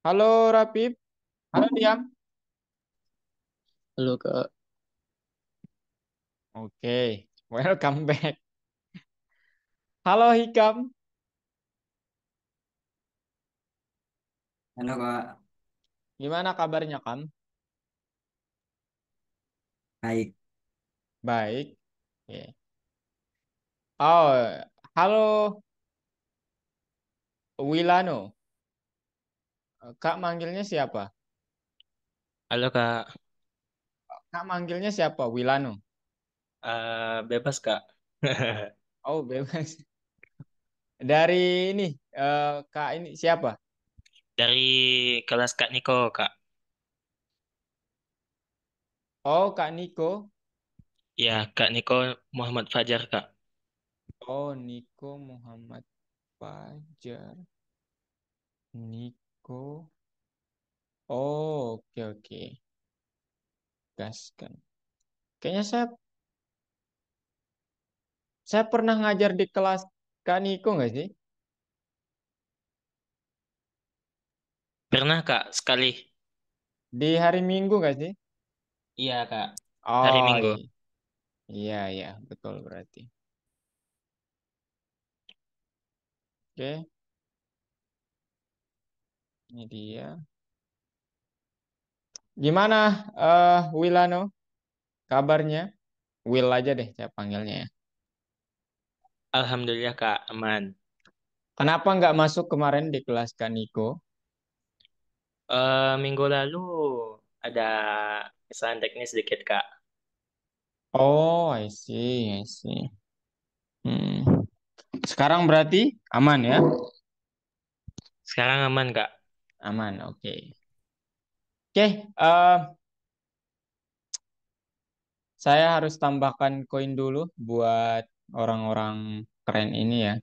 Halo Rapip, halo Diam. Halo Kak, Oke, welcome back. Halo Hikam, Halo Kak, gimana kabarnya Kam? baik. Baik. Oke. Oh, halo Wilano. Kak manggilnya siapa? halo Kak. Kak manggilnya siapa? Wilano. Bebas Kak. Oh, bebas. Dari ini, Kak ini siapa? Dari kelas Kak Niko Kak. Oh, Kak Niko. Ya, Kak Niko Muhammad Fajar Kak. Oh, Niko Muhammad Fajar. Niko. Oh, oke oke. Gaskan. Kayaknya saya pernah ngajar di kelas Kak Niko nggak sih? Pernah Kak sekali. Di hari Minggu nggak sih? Iya Kak. Hari Oh Minggu. iya iya betul berarti. Oke, ini dia. Gimana Wilano kabarnya? Will aja deh saya panggilnya ya. Alhamdulillah Kak, aman. Kenapa nggak masuk kemarin di kelas Kaniko? Minggu lalu ada kesalahan teknis sedikit Kak. Oh, I see, I see. Hmm. Sekarang berarti aman ya? Sekarang aman Kak. Aman, oke. Oke, saya harus tambahkan koin dulu buat orang-orang keren ini ya.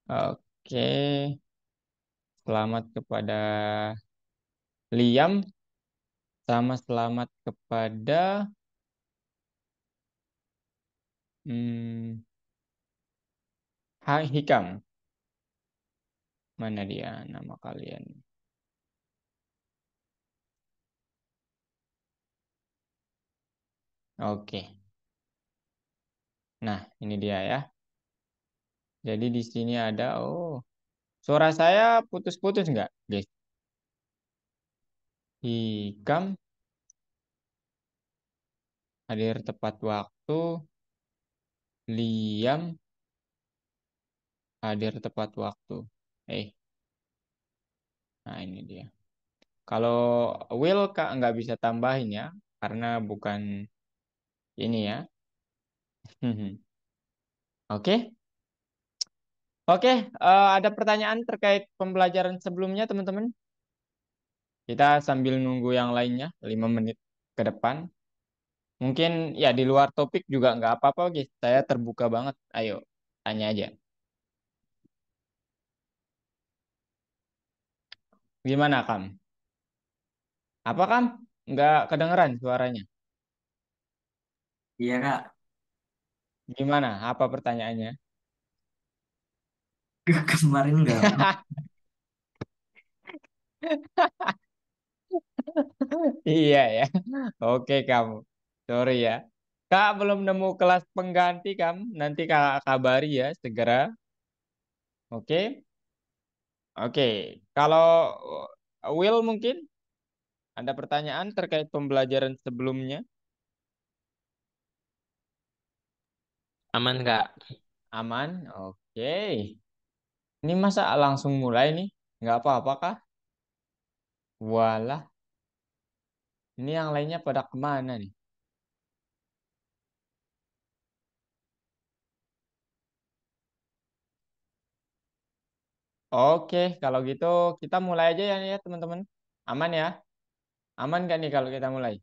Oke, selamat kepada Liam, sama selamat kepada hmm, Hikam. Mana dia nama kalian? Oke. Nah, ini dia ya. Jadi di sini ada, oh, suara saya putus-putus nggak, guys? Hikam hadir tepat waktu. Liam hadir tepat waktu. Eh, nah ini dia. Kalau Will Kak nggak bisa tambahin ya, karena bukan ini ya. Oke, oke. Ada pertanyaan terkait pembelajaran sebelumnya, teman-teman? Kita sambil nunggu yang lainnya, 5 menit ke depan. Mungkin ya di luar topik juga nggak apa-apa, guys. Saya terbuka banget. Ayo, tanya aja. Gimana, Kam? Apa, Kam? Nggak kedengeran suaranya. Iya Kak, Gimana? Apa pertanyaannya? kemarin nggak Iya ya. Oke, kamu. Sorry ya. Kak belum nemu kelas pengganti, Kam. Nanti Kak kabari ya segera. Oke. Oke. Kalau Will mungkin ada pertanyaan terkait pembelajaran sebelumnya? Aman Kak. Aman. Oke. Ini masa langsung mulai nih? Nggak apa-apa kah? Walah, ini yang lainnya pada kemana nih? Oke, kalau gitu kita mulai aja ya teman-teman. Aman ya? Aman kan nih kalau kita mulai?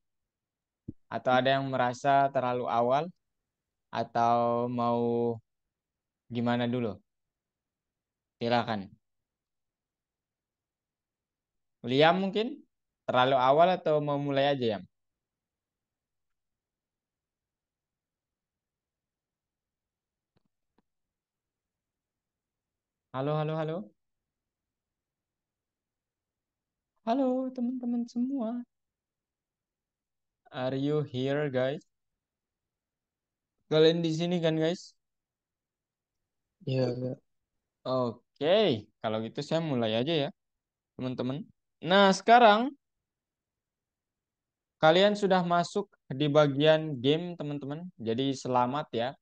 Atau ada yang merasa terlalu awal? Atau mau gimana dulu? Silakan. Liam mungkin? Terlalu awal atau mau mulai aja ya? Halo, halo, halo. Halo teman-teman semua. Are you here guys? Kalian di sini kan guys? Iya, Kak. Oke, kalau gitu saya mulai aja ya, teman-teman. Nah, sekarang kalian sudah masuk di bagian game, teman-teman. Jadi selamat ya.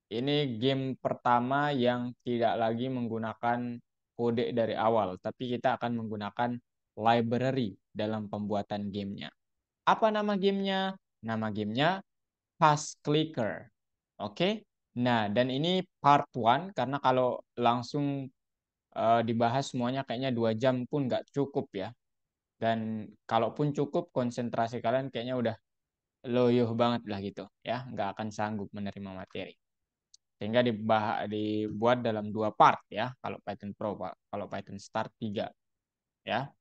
Ini game pertama yang tidak lagi menggunakan kode dari awal, tapi kita akan menggunakan library dalam pembuatan gamenya. Apa nama gamenya? Nama gamenya Fast Clicker. Oke. Nah, dan ini part one karena kalau langsung dibahas semuanya kayaknya 2 jam pun nggak cukup ya. Dan kalaupun cukup, konsentrasi kalian kayaknya udah loyo banget lah gitu ya, nggak akan sanggup menerima materi. Sehingga dibuat dalam 2 part ya, kalau Python Pro, Pak. Kalau Python Start 3 ya.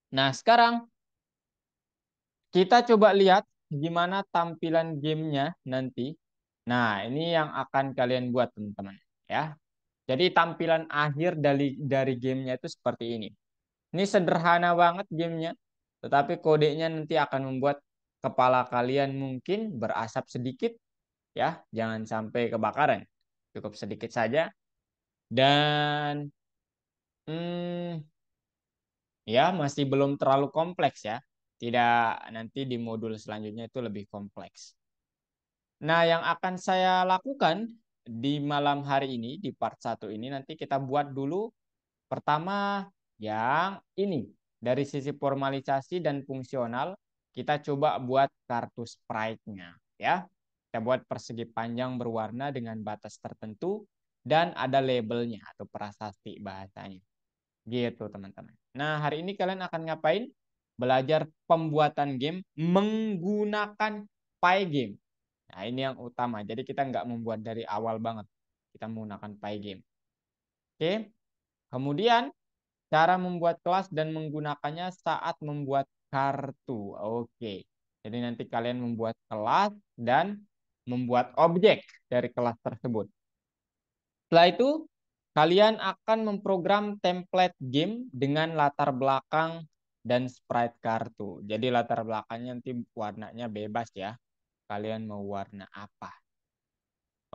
Nah, sekarang kita coba lihat gimana tampilan gamenya nanti. Nah, ini yang akan kalian buat teman-teman ya. Jadi tampilan akhir dari gamenya itu seperti ini. Ini sederhana banget gamenya, tetapi kodenya nanti akan membuat kepala kalian mungkin berasap sedikit ya, jangan sampai kebakaran. Cukup sedikit saja. Dan hmm, ya masih belum terlalu kompleks ya. Tidak, nanti di modul selanjutnya itu lebih kompleks. Nah, yang akan saya lakukan di malam hari ini, di part 1 ini, nanti kita buat dulu pertama yang ini. Dari sisi formalisasi dan fungsional, kita coba buat kartu sprite-nya. Ya. Kita buat persegi panjang berwarna dengan batas tertentu dan ada labelnya atau prasasti bahasanya. Gitu, teman-teman. Nah, hari ini kalian akan ngapain? Belajar pembuatan game menggunakan Pygame. Nah, ini yang utama. Jadi kita nggak membuat dari awal banget. Kita menggunakan Pygame. Oke. Kemudian, cara membuat kelas dan menggunakannya saat membuat kartu. Oke. Jadi nanti kalian membuat kelas dan membuat objek dari kelas tersebut. Setelah itu, kalian akan memprogram template game dengan latar belakang dan sprite kartu. Jadi latar belakangnya nanti warnanya bebas ya. Kalian mau warna apa?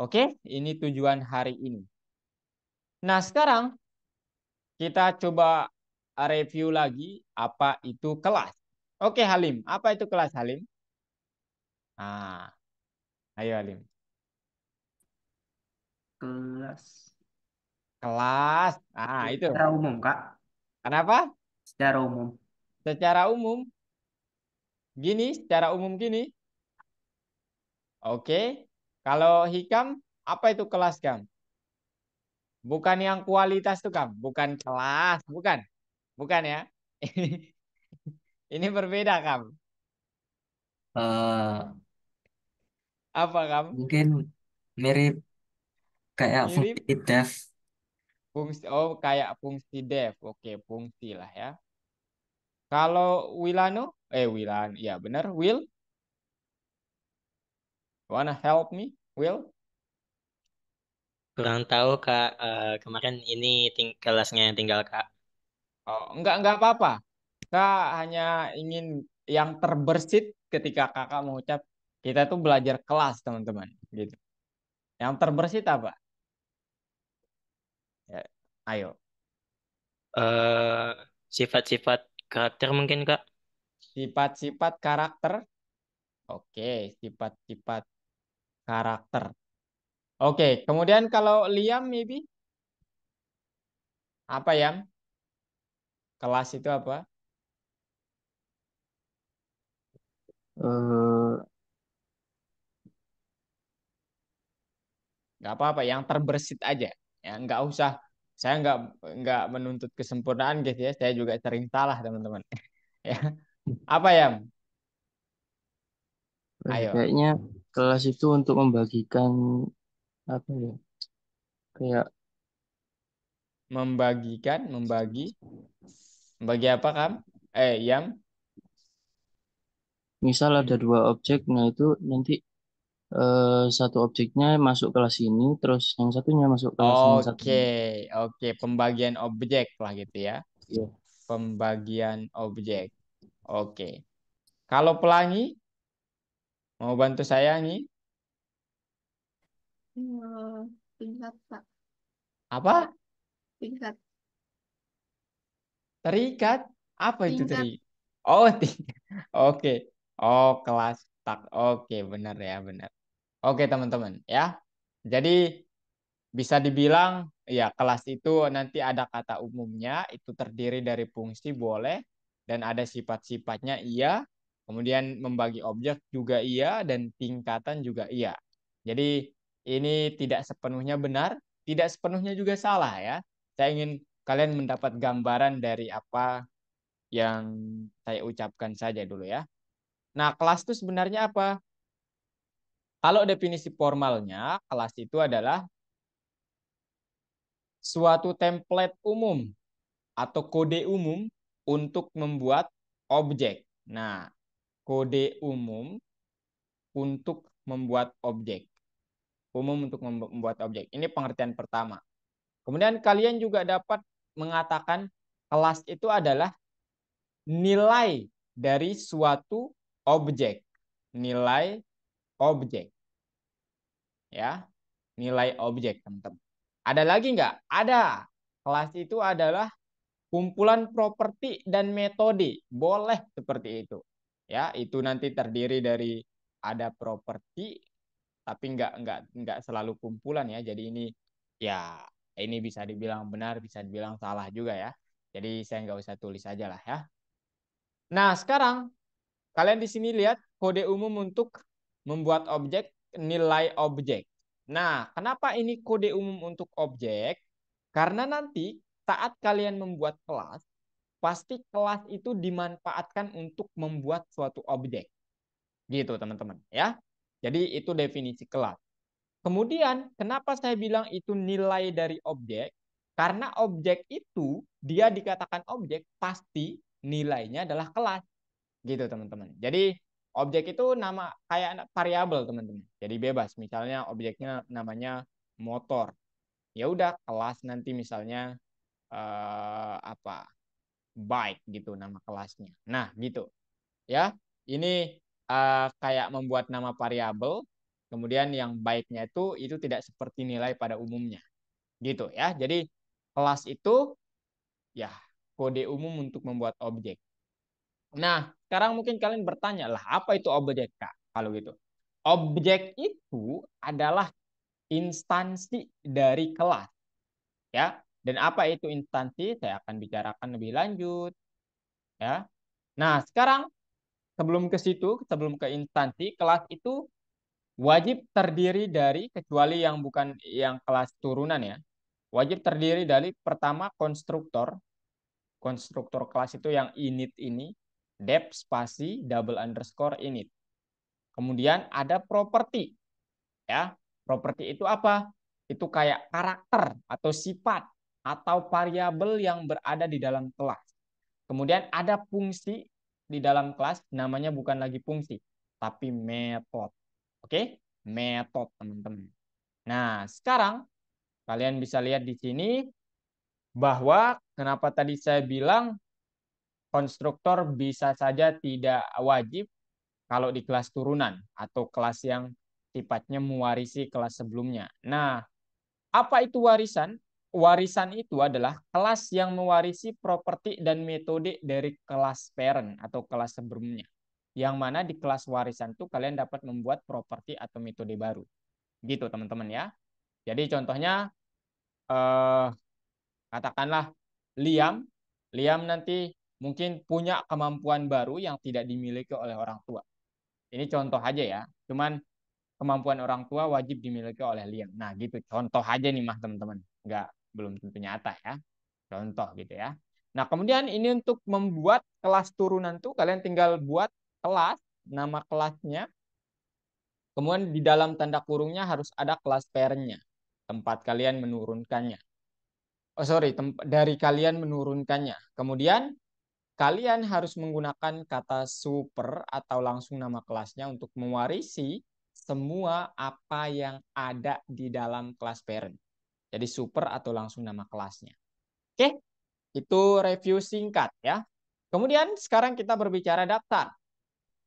Oke, ini tujuan hari ini. Nah, sekarang kita coba review lagi apa itu kelas. Oke, Halim. Apa itu kelas, Halim? Nah, ayo Halim. Kelas. Kelas. Ah, itu. Secara umum, Kak. Kenapa? Secara umum. Secara umum, secara umum gini. Oke. Kalau Hikam, apa itu kelas, Kam? Bukan yang kualitas tuh, Kam. Bukan kelas, bukan. Bukan ya. Ini berbeda, Kam. eh Apa, Kam? Mungkin mirip kayak fungsi Mirip def. fungsi, oh kayak fungsi def. Oke, fungsi lah ya. Kalau Wilano, ya benar, Will, wanna help me, Will? Kurang tahu, Kak. Kemarin ini kelasnya yang tinggal, Kak. Oh, enggak apa-apa. Kak hanya ingin yang terbersit ketika kakak mengucap kita tuh belajar kelas, teman-teman, gitu. Yang terbersit apa? Ya, ayo, eh Sifat-sifat karakter mungkin, Kak. sifat-sifat karakter. Oke, sifat-sifat karakter. Oke, kemudian kalau Liam, maybe apa yang kelas itu apa? eh Nggak apa-apa, yang terbersit aja. Ya, nggak usah. Saya nggak menuntut kesempurnaan guys ya. Saya juga sering salah teman-teman. Ya, apa ya? Ayo, Kayaknya kelas itu untuk membagikan apa ya? Kayak membagi apa kam? Yam, misal ada dua objek, nah itu nanti satu objeknya masuk kelas ini, terus yang satunya masuk kelas yang satu oke, ini. oke, pembagian objek lah gitu ya. Ya, pembagian objek. Oke. Kalau Pelangi, mau bantu saya nih? Tingkat, Pak. Apa? Tingkat. Terikat? Apa itu Tingkat. terikat? Oh, tingkat. Oke. Oh, kelas tak. Oke, benar ya, benar. Oke, teman-teman, ya. Jadi bisa dibilang ya kelas itu nanti ada kata umumnya, itu terdiri dari fungsi boleh dan ada sifat-sifatnya iya. Kemudian membagi objek juga iya dan tingkatan juga iya. Jadi ini tidak sepenuhnya benar, tidak sepenuhnya juga salah ya. Saya ingin kalian mendapat gambaran dari apa yang saya ucapkan saja dulu ya. Nah, kelas itu sebenarnya apa? Kalau definisi formalnya, kelas itu adalah suatu template umum atau kode umum untuk membuat objek. Nah, kode umum untuk membuat objek. Umum untuk membuat objek. Ini pengertian pertama. Kemudian kalian juga dapat mengatakan kelas itu adalah nilai dari suatu objek. Nilai objek. Ya, nilai objek, teman-teman. Ada lagi nggak? Ada. Kelas itu adalah kumpulan properti dan metode. Boleh seperti itu. Ya, itu nanti terdiri dari ada properti tapi nggak selalu kumpulan ya. Jadi ya ini bisa dibilang benar, bisa dibilang salah juga ya. Jadi saya nggak usah tulis aja lah ya. Nah, sekarang kalian di sini lihat kode umum untuk membuat objek, nilai objek. Nah, kenapa ini kode umum untuk objek? Karena nanti saat kalian membuat kelas, pasti kelas itu dimanfaatkan untuk membuat suatu objek. Gitu, teman-teman, ya. Jadi itu definisi kelas. Kemudian, kenapa saya bilang itu nilai dari objek? Karena objek itu dia dikatakan objek, pasti nilainya adalah kelas. Gitu, teman-teman. Jadi objek itu nama kayak variabel, teman-teman. Jadi bebas. Misalnya objeknya namanya motor. Ya udah, kelas nanti misalnya apa? Bike gitu nama kelasnya. Nah, gitu. Ya. Ini kayak membuat nama variabel. Kemudian yang baiknya itu tidak seperti nilai pada umumnya. Gitu ya. Jadi kelas itu ya kode umum untuk membuat objek. Nah, sekarang mungkin kalian bertanya lah, apa itu objek, Kak? Kalau gitu. Objek itu adalah instansi dari kelas, ya. Dan apa itu instansi? Saya akan bicarakan lebih lanjut, ya. Nah, sekarang sebelum ke situ, sebelum ke instansi, kelas itu wajib terdiri dari, kecuali yang bukan yang kelas turunan ya, wajib terdiri dari pertama konstruktor. Konstruktor kelas itu yang init ini, dep spasi double underscore init. Kemudian ada properti, ya. Properti itu apa? Itu kayak karakter atau sifat atau variabel yang berada di dalam kelas. Kemudian ada fungsi di dalam kelas, namanya bukan lagi fungsi, tapi metode. Oke? Metode, teman-teman. Nah, sekarang kalian bisa lihat di sini bahwa kenapa tadi saya bilang konstruktor bisa saja tidak wajib kalau di kelas turunan atau kelas yang sifatnya mewarisi kelas sebelumnya. Nah, apa itu warisan? Warisan itu adalah kelas yang mewarisi properti dan metode dari kelas parent atau kelas sebelumnya. Yang mana di kelas warisan itu kalian dapat membuat properti atau metode baru. Gitu, teman-teman ya. Jadi contohnya eh, katakanlah Liam, Liam nanti mungkin punya kemampuan baru yang tidak dimiliki oleh orang tua. Ini contoh aja ya. Cuman kemampuan orang tua wajib dimiliki oleh Liam. Nah, gitu. Contoh aja nih mah teman-teman. Belum tentu nyata ya. Contoh gitu ya. Nah, kemudian ini untuk membuat kelas turunan tuh kalian tinggal buat kelas, nama kelasnya. Kemudian di dalam tanda kurungnya harus ada kelas parent-nya. Tempat kalian menurunkannya. Oh, sorry, dari kalian menurunkannya. Kemudian kalian harus menggunakan kata super atau langsung nama kelasnya untuk mewarisi semua apa yang ada di dalam kelas parent. Jadi super atau langsung nama kelasnya. Oke? Itu review singkat ya. Kemudian sekarang kita berbicara daftar.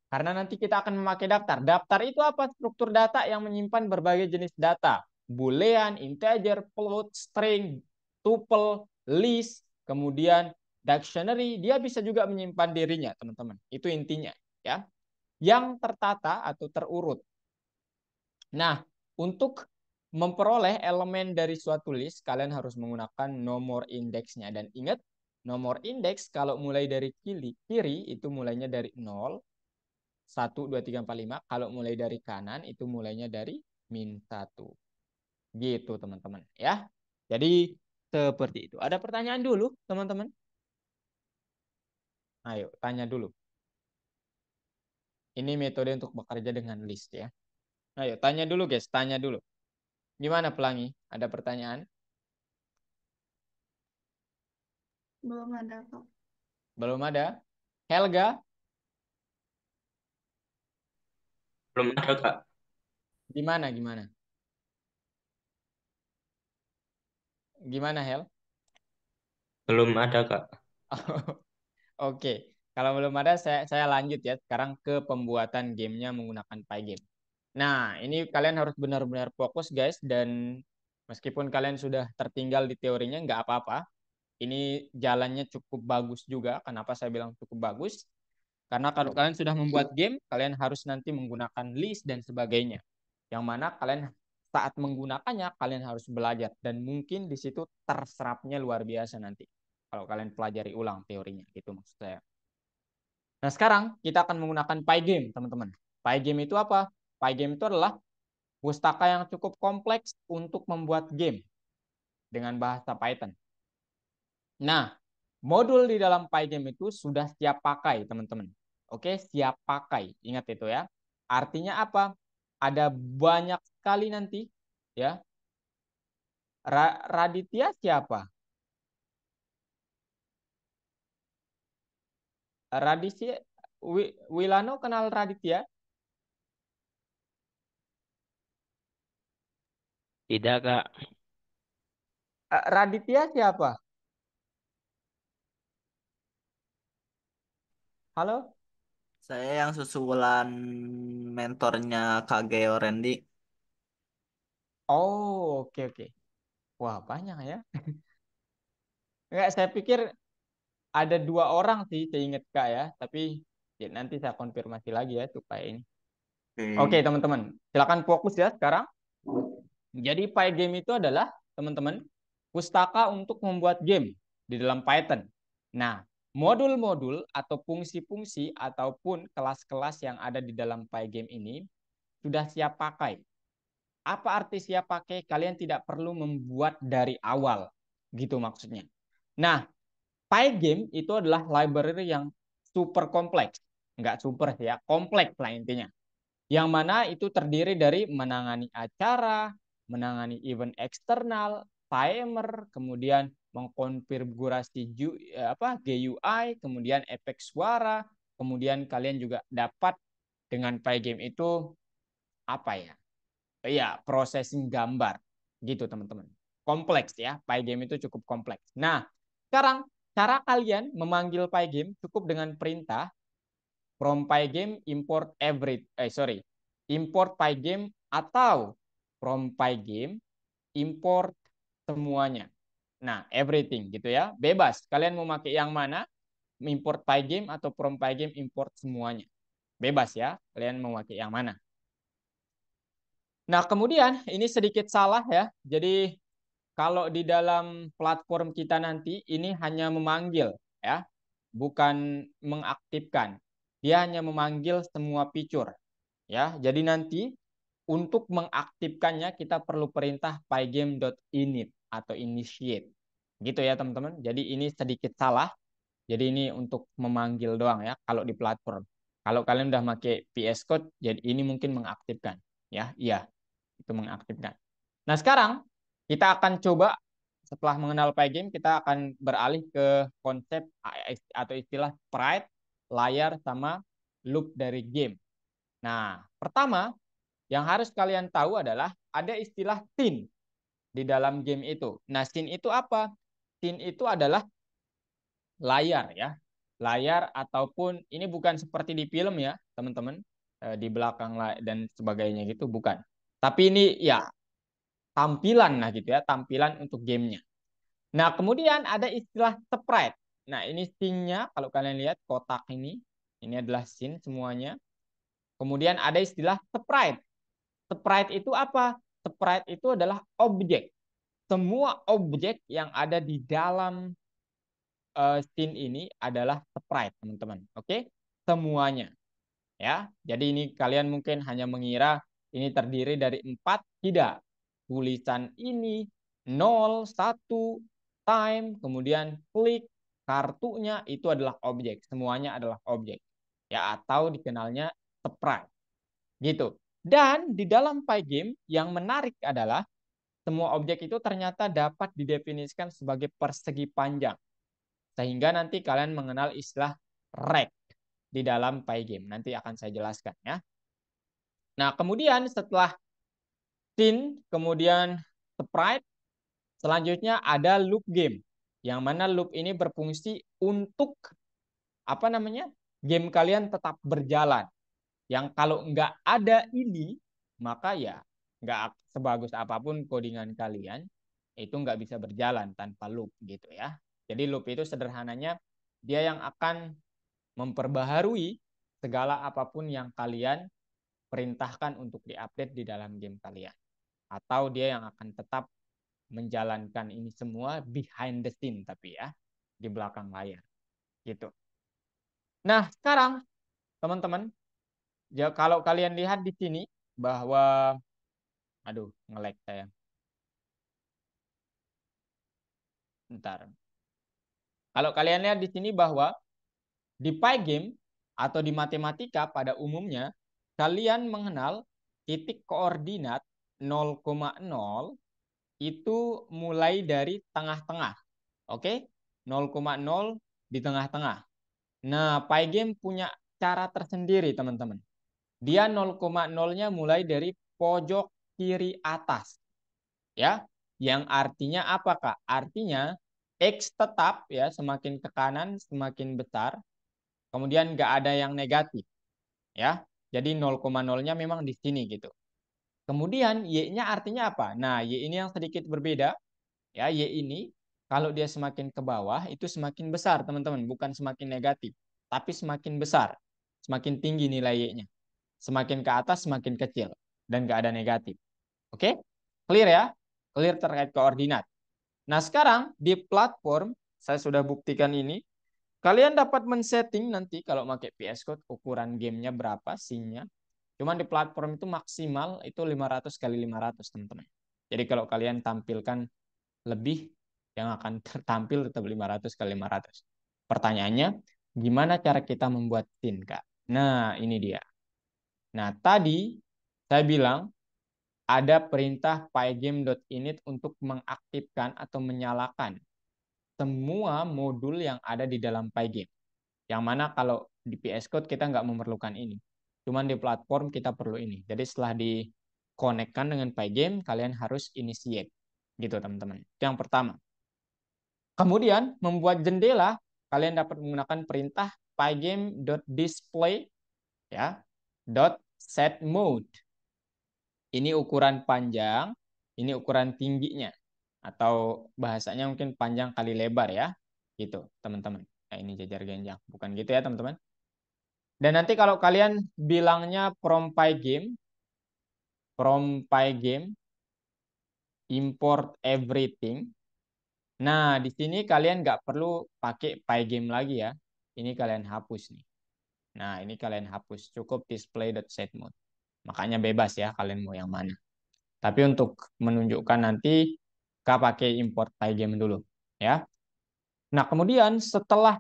Karena nanti kita akan memakai daftar. Daftar itu apa? Struktur data yang menyimpan berbagai jenis data. Boolean, integer, float, string, tuple, list, kemudian dictionary. Dia bisa juga menyimpan dirinya, teman-teman. Itu intinya, ya. Yang tertata atau terurut. Nah, untuk memperoleh elemen dari suatu list, kalian harus menggunakan nomor indeksnya. Dan ingat, nomor indeks kalau mulai dari kiri itu mulainya dari 0, 1, 2, 3, 4, 5. Kalau mulai dari kanan itu mulainya dari -1. Gitu teman-teman ya. Jadi seperti itu. Ada pertanyaan dulu teman-teman? Ayo tanya dulu. Ini metode untuk bekerja dengan list ya. Ayo tanya dulu guys, tanya dulu. Gimana Pelangi? Ada pertanyaan? Belum ada, Kak. Belum ada? Helga, Belum ada, Kak. gimana gimana? Gimana Hel? Belum ada, Kak. Oke, kalau belum ada saya lanjut ya sekarang ke pembuatan gamenya menggunakan Pygame. Nah, ini kalian harus benar-benar fokus guys dan meskipun kalian sudah tertinggal di teorinya nggak apa-apa. Ini jalannya cukup bagus juga. Kenapa saya bilang cukup bagus? Karena kalau kalian sudah membuat game, kalian harus nanti menggunakan list dan sebagainya. Yang mana kalian saat menggunakannya, kalian harus belajar. Dan mungkin di situ terserapnya luar biasa nanti. Kalau kalian pelajari ulang teorinya, gitu maksud saya. Nah sekarang kita akan menggunakan Pygame, teman-teman. Pygame itu apa? Pygame itu adalah pustaka yang cukup kompleks untuk membuat game dengan bahasa Python. Nah, modul di dalam Pygame itu sudah siap pakai, teman-teman. Oke, siap pakai. Ingat itu ya. Artinya apa? Ada banyak sekali nanti ya. Raditya siapa? Raditya Wilano kenal Raditya? Tidak, Kak. Raditya siapa? Halo? Saya yang susulan mentornya Kak Geo Randy. Oh, oke oke. Wah, banyak ya. Enggak, saya pikir ada 2 orang sih, seingat Kak ya. Tapi ya, nanti saya konfirmasi lagi ya supaya ini. Oke, Oke. teman-teman. Silakan fokus ya sekarang. Jadi Pygame itu adalah, teman-teman, pustaka untuk membuat game di dalam Python. Nah, modul-modul atau fungsi-fungsi ataupun kelas-kelas yang ada di dalam Pygame ini sudah siap pakai. Apa arti siap pakai? Kalian tidak perlu membuat dari awal. Gitu maksudnya. Nah, Pygame itu adalah library yang super kompleks. Enggak super ya, kompleks lah intinya. Yang mana itu terdiri dari menangani acara, menangani event eksternal, timer, kemudian mengkonfigurasi GUI, kemudian efek suara, kemudian kalian juga dapat dengan Pygame itu apa ya? Ya, processing gambar gitu teman-teman. Kompleks ya, Pygame itu cukup kompleks. Nah, sekarang cara kalian memanggil Pygame cukup dengan perintah from Pygame import Pygame atau from Pygame import semuanya. Nah, everything gitu ya. Bebas. Kalian mau pakai yang mana? Import Pygame atau from Pygame import semuanya. Bebas ya. Kalian mau pakai yang mana? Nah, kemudian ini sedikit salah ya. Jadi kalau di dalam platform kita nanti ini hanya memanggil ya, bukan mengaktifkan. Dia hanya memanggil semua fitur ya. Jadi nanti untuk mengaktifkannya kita perlu perintah pygame.init atau initiate. Gitu ya, teman-teman. Jadi ini sedikit salah. Jadi ini untuk memanggil doang ya kalau di platform. Kalau kalian udah pakai VS Code, jadi ini mungkin mengaktifkan ya. Iya, itu mengaktifkan. Nah, sekarang kita akan coba setelah mengenal Pygame, kita akan beralih ke konsep atau istilah sprite, layar, sama loop dari game. Nah, pertama yang harus kalian tahu adalah ada istilah scene di dalam game itu. Nah, scene itu apa? Scene itu adalah layar ya. Layar ataupun ini bukan seperti di film ya, teman-teman. Di belakang dan sebagainya gitu bukan. Tapi ini ya tampilan lah gitu ya, tampilan untuk gamenya. Nah, kemudian ada istilah sprite. Nah, ini scene-nya kalau kalian lihat kotak ini adalah scene semuanya. Kemudian ada istilah sprite. Sprite itu apa? Sprite itu adalah objek. Semua objek yang ada di dalam scene ini adalah sprite, teman-teman. Oke? Semuanya. Ya, jadi ini kalian mungkin hanya mengira ini terdiri dari 4, tidak. Tulisan ini 0, 1, time, kemudian klik, kartunya itu adalah objek, semuanya adalah objek. Ya, atau dikenalnya sprite. Gitu. Dan di dalam Pygame yang menarik adalah semua objek itu ternyata dapat didefinisikan sebagai persegi panjang. Sehingga nanti kalian mengenal istilah rect di dalam Pygame. Nanti akan saya jelaskan ya. Nah, kemudian setelah scene, kemudian sprite, selanjutnya ada loop game. Yang mana loop ini berfungsi untuk apa namanya? Game kalian tetap berjalan. Yang kalau nggak ada ini, maka ya nggak sebagus apapun codingan kalian, itu nggak bisa berjalan tanpa loop gitu ya. Jadi loop itu sederhananya dia yang akan memperbaharui segala apapun yang kalian perintahkan untuk diupdate di dalam game kalian. Atau dia yang akan tetap menjalankan ini semua behind the scene tapi ya, di belakang layar. Gitu. Nah, sekarang teman-teman, ya kalau kalian lihat di sini bahwa aduh, nge-lag saya. Bentar. Kalau kalian lihat di sini bahwa di Pygame atau di matematika pada umumnya kalian mengenal titik koordinat 0,0 itu mulai dari tengah-tengah. Oke? 0,0 di tengah-tengah. Nah, Pygame punya cara tersendiri, teman-teman. Dia 0,0-nya mulai dari pojok kiri atas. Ya, yang artinya apa, Kak? Artinya X tetap ya, semakin ke kanan semakin besar. Kemudian nggak ada yang negatif. Ya, jadi 0,0-nya memang di sini gitu. Kemudian Y-nya artinya apa? Nah, Y ini yang sedikit berbeda. Ya, Y ini kalau dia semakin ke bawah itu semakin besar, teman-teman, bukan semakin negatif, tapi semakin besar, semakin tinggi nilai Y-nya. Semakin ke atas semakin kecil dan nggak ada negatif. Oke? Clear ya? Clear terkait koordinat. Nah, sekarang di platform saya sudah buktikan ini. Kalian dapat men-setting nanti kalau pakai VS Code ukuran gamenya berapa scene-nya. Cuman di platform itu maksimal itu 500 kali 500, teman-teman. Jadi kalau kalian tampilkan lebih, yang akan tertampil tetap 500 kali 500. Pertanyaannya, gimana cara kita membuat scene, Kak? Nah, ini dia. Nah, tadi saya bilang ada perintah pygame.init untuk mengaktifkan atau menyalakan semua modul yang ada di dalam Pygame. Yang mana kalau di VS Code kita nggak memerlukan ini. Cuman di platform kita perlu ini. Jadi setelah dikonekkan dengan Pygame, kalian harus initiate. Gitu teman-teman. Yang pertama. Kemudian membuat jendela, kalian dapat menggunakan perintah pygame.display ya, .setMode. Ini ukuran panjang, ini ukuran tingginya. Atau bahasanya mungkin panjang kali lebar ya. Gitu, teman-teman. Nah, ini jajar genjang. Bukan gitu ya, teman-teman. Dan nanti kalau kalian bilangnya from Pygame, import everything. Nah, di sini kalian nggak perlu pakai Pygame lagi ya. Ini kalian hapus nih. Nah, ini kalian hapus. Cukup display.setMode. Makanya bebas ya, kalian mau yang mana. Tapi untuk menunjukkan nanti, Kak pakai import Pygame dulu. Ya. Nah, kemudian setelah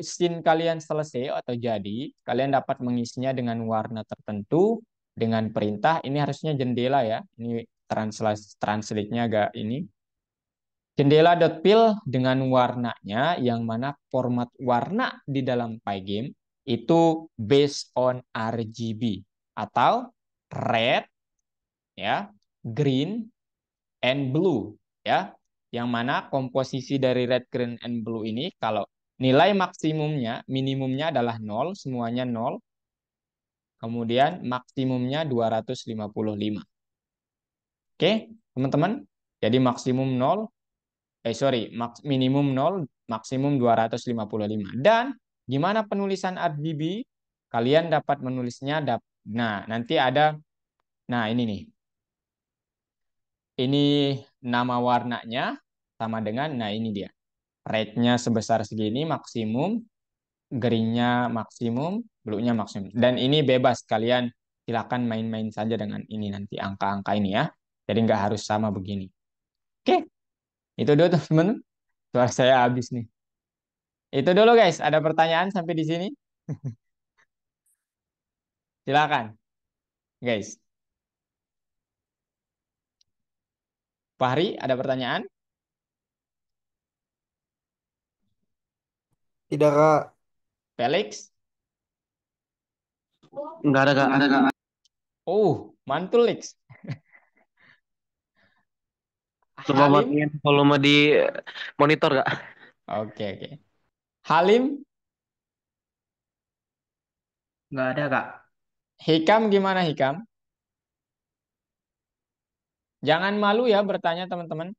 scene kalian selesai atau jadi, kalian dapat mengisinya dengan warna tertentu, dengan perintah. Ini harusnya jendela ya. Ini translate-nya agak ini. Jendela.fill dengan warnanya, yang mana format warna di dalam Pygame itu based on RGB atau red, ya, green, and blue, ya. Yang mana komposisi dari red, green, and blue ini kalau nilai maksimumnya, minimumnya adalah 0, semuanya 0. Kemudian maksimumnya 255. Oke, teman-teman. Jadi maksimum 0, minimum 0, maksimum 255. Dan gimana penulisan RGB? Kalian dapat menulisnya, nah nanti ada, nah ini nih. Ini nama warnanya sama dengan, nah ini dia. Red-nya sebesar segini maksimum, green-nya maksimum, blue-nya maksimum. Dan ini bebas, kalian silakan main-main saja dengan ini nanti angka-angka ini ya. Jadi nggak harus sama begini. Oke, itu dulu teman-teman. Suara saya habis nih. Itu dulu guys, ada pertanyaan sampai di sini? Silakan, guys. Fahri, ada pertanyaan? Tidak, Kak. Felix? Nggak ada, Kak. Oh, mantul, Lex. Coba Halim? matiin volume di monitor, Kak. Oke, oke. Halim? Nggak ada, Kak. Hikam gimana, Hikam? Jangan malu ya bertanya, teman-teman.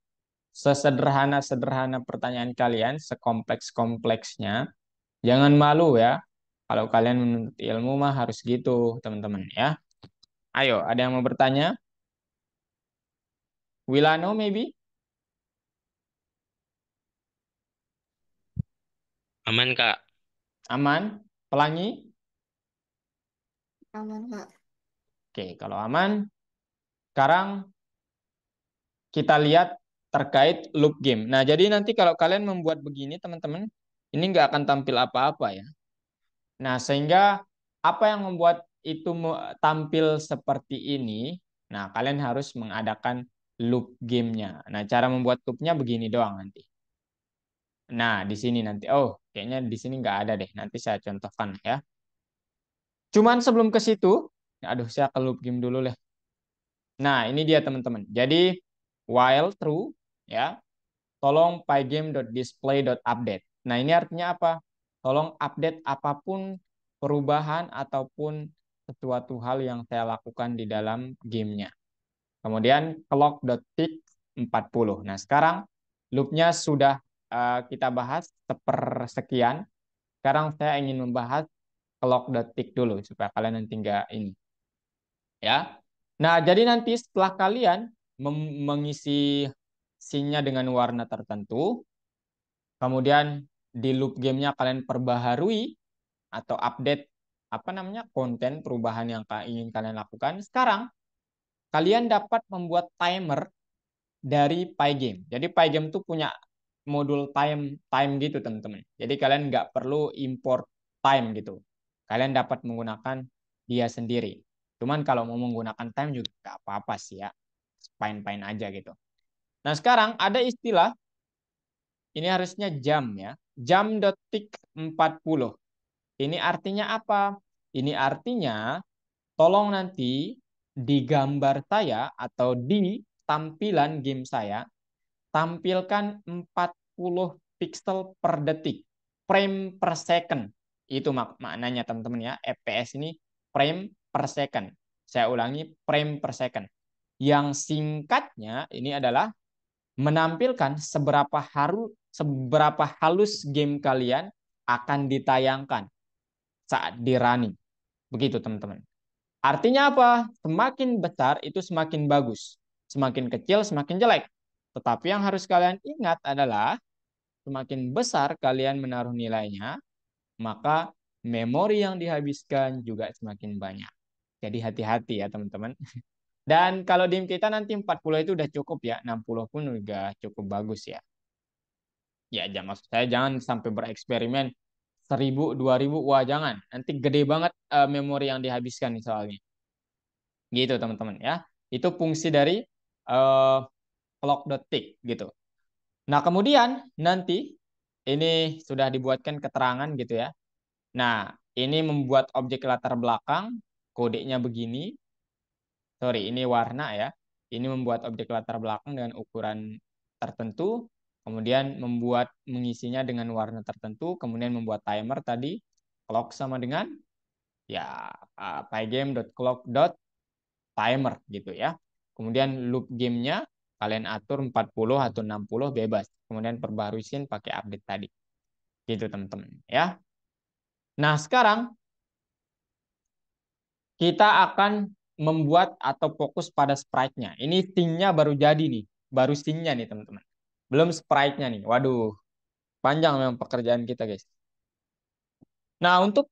Sesederhana-sederhana pertanyaan kalian, sekompleks-kompleksnya. Jangan malu ya. Kalau kalian menuntut ilmu mah harus gitu, teman-teman ya. Ayo, ada yang mau bertanya? Wilano maybe? Aman, Kak. Aman? Pelangi? Aman, Kak. Oke, kalau aman, sekarang kita lihat terkait loop game. Nah, jadi nanti kalau kalian membuat begini, teman-teman, ini nggak akan tampil apa-apa ya. Nah, sehingga apa yang membuat itu tampil seperti ini, nah kalian harus mengadakan loop gamenya. Nah, cara membuat loopnya begini doang nanti. Nah, di sini nanti, oh kayaknya di sini nggak ada deh, nanti saya contohkan ya. Cuman sebelum ke situ, aduh saya ke loop game dulu deh. Nah, ini dia teman-teman. Jadi, while true, ya, tolong pygame.display.update. Nah, ini artinya apa? Tolong update apapun perubahan ataupun sesuatu hal yang saya lakukan di dalam gamenya. Kemudian clock.tick 40. Nah, sekarang loopnya sudah kita bahas sepersekian. Sekarang saya ingin membahas clock.tick dulu supaya kalian nanti nggak ini. Ya. Nah, jadi nanti setelah kalian mengisi scene-nya dengan warna tertentu, kemudian di loop gamenya kalian perbaharui atau update apa namanya konten perubahan yang ingin kalian lakukan. Sekarang kalian dapat membuat timer dari Pygame. Jadi Pygame itu punya modul time gitu teman-teman. Jadi kalian nggak perlu import time gitu. Kalian dapat menggunakan dia sendiri. Cuman kalau mau menggunakan time juga nggak apa-apa sih ya. Fine-fine aja gitu. Nah sekarang ada istilah, ini harusnya jam ya. Jam.tick 40. Ini artinya apa? Ini artinya tolong nanti di gambar saya atau di tampilan game saya tampilkan 40 pixel per detik, frame per second. Itu maknanya teman-teman ya. FPS ini frame per second. Saya ulangi, frame per second. Yang singkatnya ini adalah menampilkan seberapa halus game kalian akan ditayangkan saat di running. Begitu teman-teman. Artinya apa? Semakin besar itu semakin bagus. Semakin kecil semakin jelek. Tetapi yang harus kalian ingat adalah semakin besar kalian menaruh nilainya, maka memori yang dihabiskan juga semakin banyak. Jadi hati-hati ya teman-teman. Dan kalau di kita nanti 40 itu udah cukup ya, 60 pun udah cukup bagus ya. Ya, maksud saya jangan sampai bereksperimen 1000, 2000, wah jangan. Nanti gede banget memori yang dihabiskan nih soalnya. Gitu teman-teman ya. Itu fungsi dari clock.tick gitu. Nah, kemudian nanti ini sudah dibuatkan keterangan gitu ya. Nah, ini membuat objek latar belakang, kodenya begini. Sorry, ini warna ya. Ini membuat objek latar belakang dengan ukuran tertentu, kemudian mengisinya dengan warna tertentu, kemudian membuat timer tadi, clock sama dengan ya pygame.clock.timer gitu ya. Kemudian loop gamenya kalian atur 40 atau 60 bebas. Kemudian perbarusin pakai update tadi. Gitu teman-teman ya. Nah, sekarang kita akan membuat atau fokus pada sprite-nya. Ini scene-nya baru jadi nih. Baru scene-nya nih teman-teman. Belum sprite-nya nih. Waduh, panjang memang pekerjaan kita guys. Nah, untuk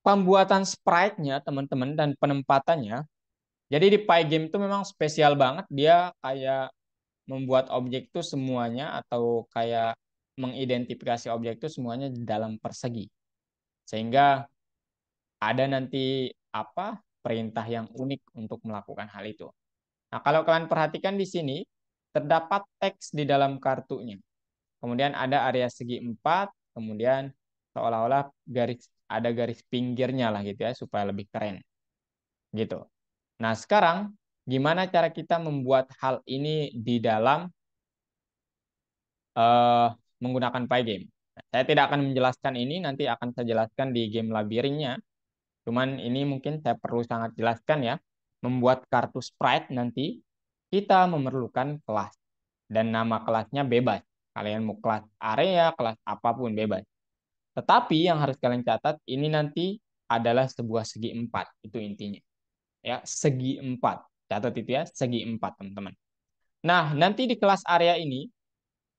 pembuatan sprite-nya teman-teman dan penempatannya, jadi di Pygame itu memang spesial banget. Dia kayak membuat objek itu semuanya atau kayak mengidentifikasi objek itu semuanya di dalam persegi. Sehingga ada nanti apa perintah yang unik untuk melakukan hal itu. Nah, kalau kalian perhatikan di sini terdapat teks di dalam kartunya. Kemudian ada area segi 4, kemudian seolah-olah ada garis pinggirnya lah gitu ya supaya lebih keren. Gitu. Nah, sekarang gimana cara kita membuat hal ini di dalam menggunakan Pygame? Saya tidak akan menjelaskan ini, nanti akan saya jelaskan di game labirinnya. Cuman ini mungkin saya perlu sangat jelaskan ya. Membuat kartu sprite nanti kita memerlukan kelas. Dan nama kelasnya bebas. Kalian mau kelas area, kelas apapun bebas. Tetapi yang harus kalian catat, ini nanti adalah sebuah segi 4. Itu intinya. Ya, segi 4. Catat itu ya, segi 4 teman-teman. Nah, nanti di kelas area ini,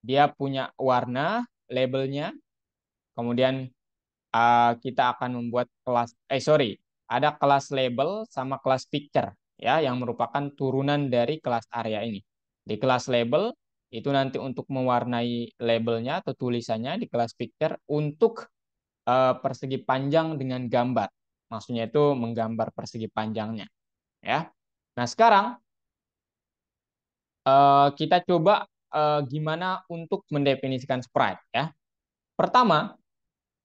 dia punya warna, labelnya, kemudian kita akan membuat kelas, ada kelas label sama kelas picture, ya, yang merupakan turunan dari kelas area ini. Di kelas label, itu nanti untuk mewarnai labelnya atau tulisannya, di kelas picture untuk persegi panjang dengan gambar. Maksudnya itu menggambar persegi panjangnya. Ya. Nah, sekarang kita coba gimana untuk mendefinisikan sprite ya. Pertama,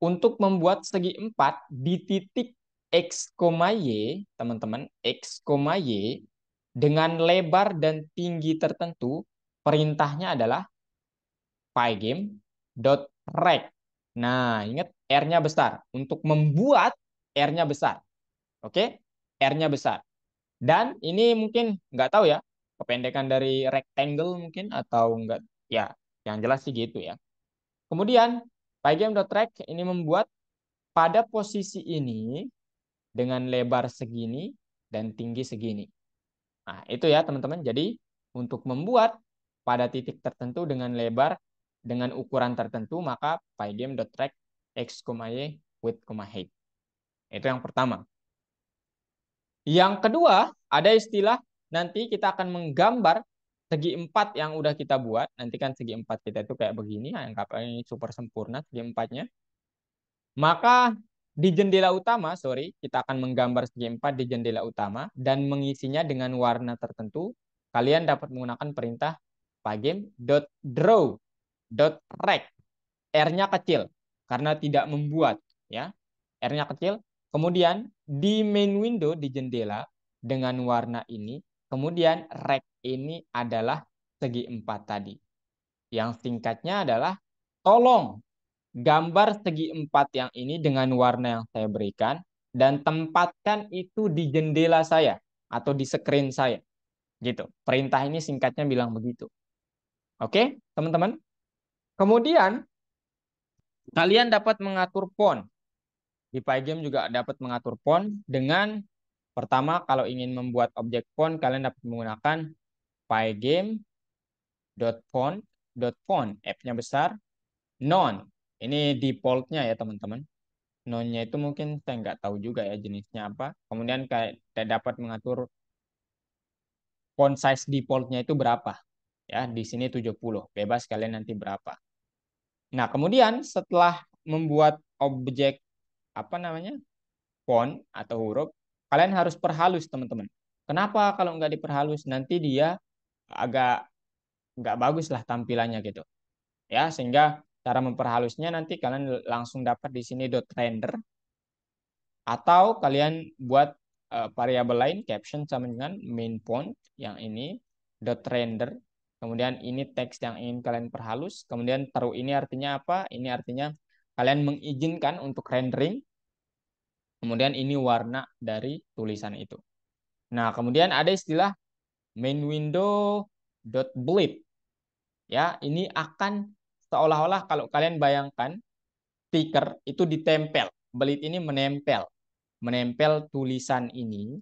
untuk membuat segi 4 di titik X, Y, teman-teman, X, Y dengan lebar dan tinggi tertentu, perintahnya adalah pygame.rect. Nah, ingat R-nya besar. Untuk membuat R-nya besar. Oke? R-nya besar. Dan ini mungkin nggak tahu ya, kependekan dari rectangle mungkin atau enggak. Ya, yang jelas sih gitu ya. Kemudian pygame.rect ini membuat pada posisi ini dengan lebar segini dan tinggi segini. Nah, itu ya teman-teman. Jadi untuk membuat pada titik tertentu dengan lebar dengan ukuran tertentu, maka pygame.rect x, y, width, height. Itu yang pertama. Yang kedua, ada istilah nanti kita akan menggambar segi 4 yang udah kita buat. Nanti kan segi 4 kita itu kayak begini, anggap ini super sempurna segi 4-nya. Maka di jendela utama, kita akan menggambar segi 4 di jendela utama dan mengisinya dengan warna tertentu. Kalian dapat menggunakan perintah pygame.draw.rect. R-nya kecil karena tidak membuat ya. R-nya kecil. Kemudian di main window di jendela dengan warna ini, kemudian rect ini adalah segi 4 tadi. Yang singkatnya adalah tolong gambar segi 4 yang ini dengan warna yang saya berikan dan tempatkan itu di jendela saya atau di screen saya. Gitu. Perintah ini singkatnya bilang begitu. Oke, teman-teman? Kemudian kalian dapat mengatur font. Di Pygame juga dapat mengatur font dengan pertama kalau ingin membuat objek font kalian dapat menggunakan pygame.font. F-nya besar. Non. Ini defaultnya ya teman-teman. Non-nya itu mungkin saya nggak tahu juga ya jenisnya apa. Kemudian kita dapat mengatur font size defaultnya itu berapa. Ya, di sini 70. Bebas kalian nanti berapa. Nah, kemudian setelah membuat objek font atau huruf, kalian harus perhalus teman-teman. Kenapa kalau nggak diperhalus nanti dia agak nggak bagus lah tampilannya gitu. Ya, sehingga cara memperhalusnya nanti kalian langsung dapat di sini .render atau kalian buat variabel lain caption sama dengan main font yang ini .render Kemudian ini teks yang ingin kalian perhalus. Kemudian taruh ini artinya apa? Ini artinya kalian mengizinkan untuk rendering. Kemudian ini warna dari tulisan itu. Nah, kemudian ada istilah main window dot bleed. Ya, ini akan seolah-olah kalau kalian bayangkan stiker itu ditempel. Bleed ini menempel tulisan ini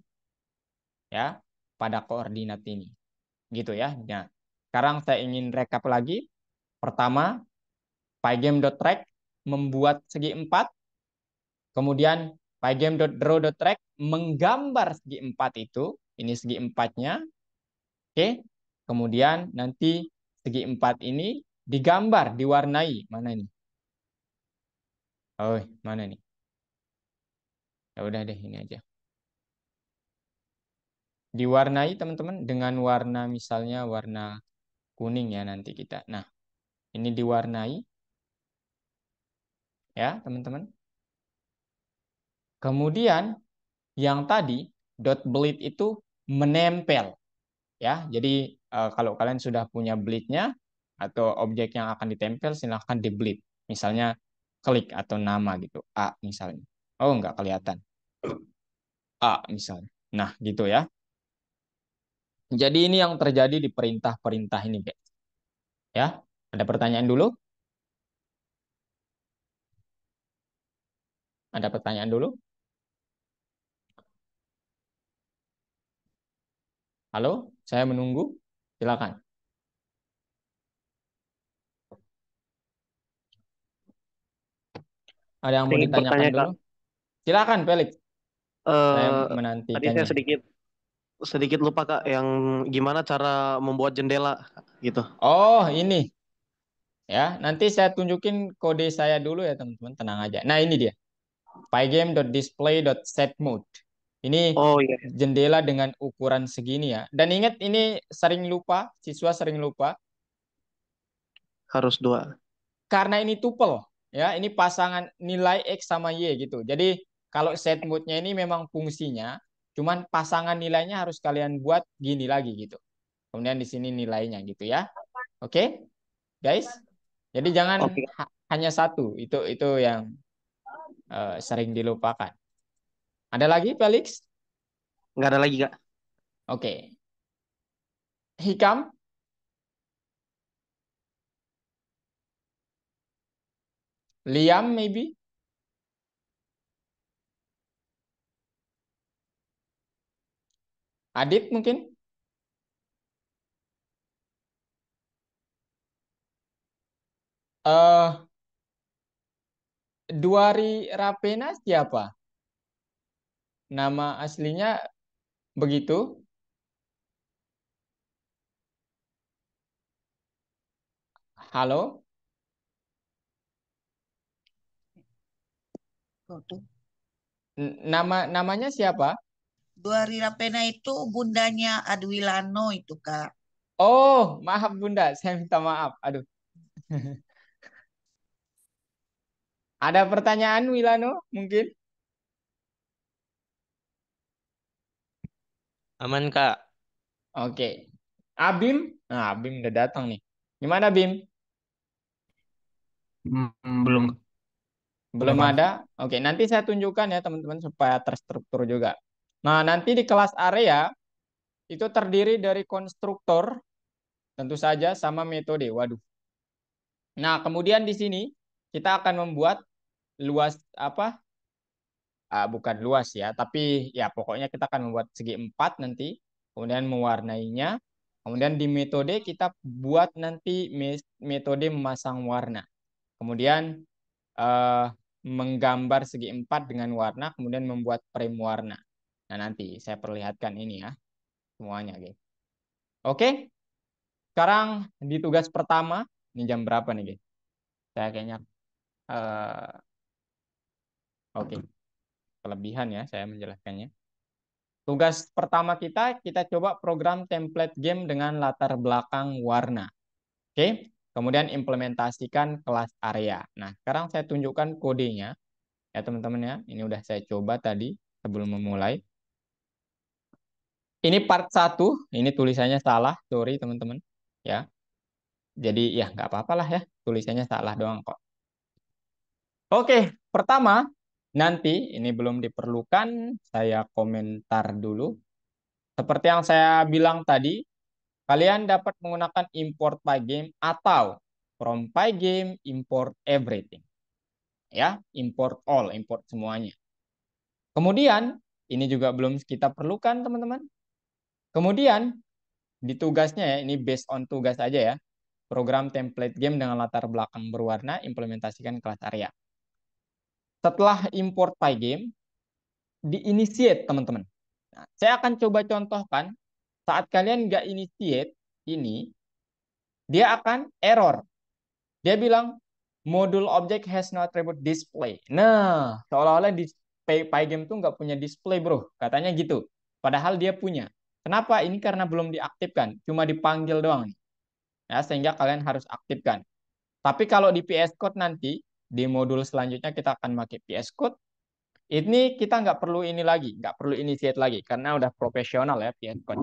ya pada koordinat ini. Gitu ya. Nah, sekarang saya ingin rekap lagi. Pertama, pygame.track membuat segi 4. Kemudian pygame.draw.track menggambar segi 4 itu. Ini segi 4-nya. Oke. Kemudian nanti segi 4 ini digambar, diwarnai. Mana ini? Oh, mana nih? Ya udah deh, ini aja. Diwarnai teman-teman dengan warna misalnya warna kuning ya nanti kita. Nah, ini diwarnai ya, teman-teman. Kemudian yang tadi dot bleed itu menempel ya. Jadi kalau kalian sudah punya bleednya atau objek yang akan ditempel silahkan di bleed. Misalnya klik atau nama gitu. A misalnya. Oh, nggak kelihatan. A misalnya. Nah, gitu ya. Jadi ini yang terjadi di perintah-perintah ini, guys. Ya, ada pertanyaan dulu? Ada pertanyaan dulu? Halo, saya menunggu. Silakan. Ada yang mau Ingin ditanyakan bertanya dulu? Kak, Silakan, Felix. Saya eh tadi saya menantikannya. sedikit lupa Kak, yang gimana cara membuat jendela gitu. Oh, ini. Ya, nanti saya tunjukin kode saya dulu ya, teman-teman. Tenang aja. Nah, ini dia. pygame.display.setMode. Ini Oh iya, jendela dengan ukuran segini ya. Dan ingat ini sering lupa, siswa sering lupa harus dua. karena ini tuple ya. Ini pasangan nilai X sama Y gitu. Jadi kalau set mode-nya ini memang fungsinya cuman pasangan nilainya harus kalian buat gini lagi gitu. Kemudian di sini nilainya gitu ya. Oke, guys. Jadi jangan Oke Kak. hanya satu. Itu yang sering dilupakan. Ada lagi, Felix? Nggak ada lagi Kak. Oke. Hikam, Liam maybe? Adit mungkin? Eh, Duari Rapena siapa? Nama aslinya begitu? Halo? Namanya siapa? Dua Rapena itu bundanya Adwilano itu, Kak. Oh, maaf Bunda, saya minta maaf. Aduh. Ada pertanyaan Wilano mungkin? Aman, Kak. Oke. Abim? Nah, Abim udah datang nih. Gimana Bim? Belum ada Belum Bang. ada? Oke, nanti saya tunjukkan ya teman-teman supaya terstruktur juga. Nah, nanti di kelas area itu terdiri dari konstruktor tentu saja sama metode. Waduh. Nah, kemudian di sini kita akan membuat luas apa? Bukan luas ya, tapi ya pokoknya kita akan membuat segi 4 nanti, kemudian mewarnainya. Kemudian di metode kita buat nanti metode memasang warna. Kemudian eh, menggambar segi 4 dengan warna, kemudian membuat frame warna. Nah, nanti saya perlihatkan ini ya, semuanya, guys. Oke, sekarang di tugas pertama, ini jam berapa nih, guys? Saya kayaknya, eh, oke, kelebihan ya saya menjelaskannya. Tugas pertama kita coba program template game dengan latar belakang warna. Oke, kemudian implementasikan kelas area. Nah, sekarang saya tunjukkan kodenya. Ya teman-teman ya, ini udah saya coba tadi sebelum memulai. Ini part 1, ini tulisannya salah, sorry teman-teman. ya. Jadi ya nggak apa-apa lah ya, tulisannya salah doang kok. Oke, pertama nanti ini belum diperlukan, saya komentar dulu. Seperti yang saya bilang tadi, kalian dapat menggunakan import pygame atau from pygame import everything. Ya, import all, import semuanya. Kemudian, ini juga belum kita perlukan, teman-teman. Kemudian, di tugasnya ya, ini based on tugas aja ya. Program template game dengan latar belakang berwarna, implementasikan kelas area. Setelah import pygame, di-initiate, teman-teman. Nah, saya akan coba contohkan, saat kalian nggak initiate ini, dia akan error. Dia bilang, modul object has no attribute display. Nah, seolah-olah di pygame tuh nggak punya display, bro. Katanya gitu. Padahal dia punya. Kenapa? Ini karena belum diaktifkan. Cuma dipanggil doang nih. Ya, sehingga kalian harus aktifkan. Tapi kalau di PS Code nanti, di modul selanjutnya kita akan pakai PS Code. Ini kita nggak perlu ini lagi. Nggak perlu initiate lagi. Karena udah profesional ya PS Code.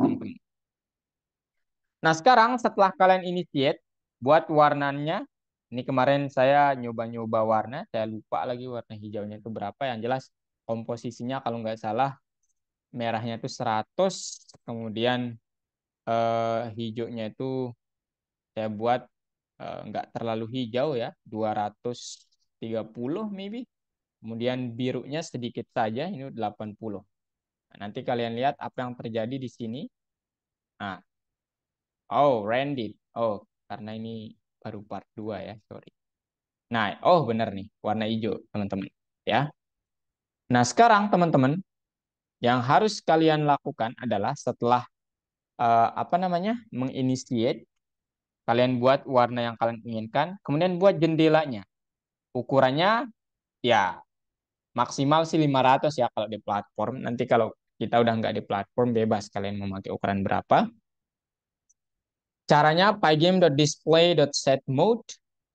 Nah, sekarang setelah kalian initiate, buat warnanya, ini kemarin saya nyoba-nyoba warna, saya lupa lagi warna hijaunya itu berapa, yang jelas komposisinya kalau nggak salah, merahnya itu 100, kemudian hijaunya itu saya buat nggak terlalu hijau ya, 230 maybe, kemudian birunya sedikit saja, ini 80. Nah, nanti kalian lihat apa yang terjadi di sini. Nah, oh, Randy. Oh, karena ini baru part 2 ya, sorry. Nah, oh benar nih, warna hijau, teman-teman. Ya. Nah, sekarang teman-teman, yang harus kalian lakukan adalah setelah apa namanya? Menginitiate, kalian buat warna yang kalian inginkan, kemudian buat jendelanya. Ukurannya ya maksimal sih 500 ya kalau di platform. Nanti kalau kita udah nggak di platform, bebas kalian mau pakai ukuran berapa. Caranya pygame.display.setMode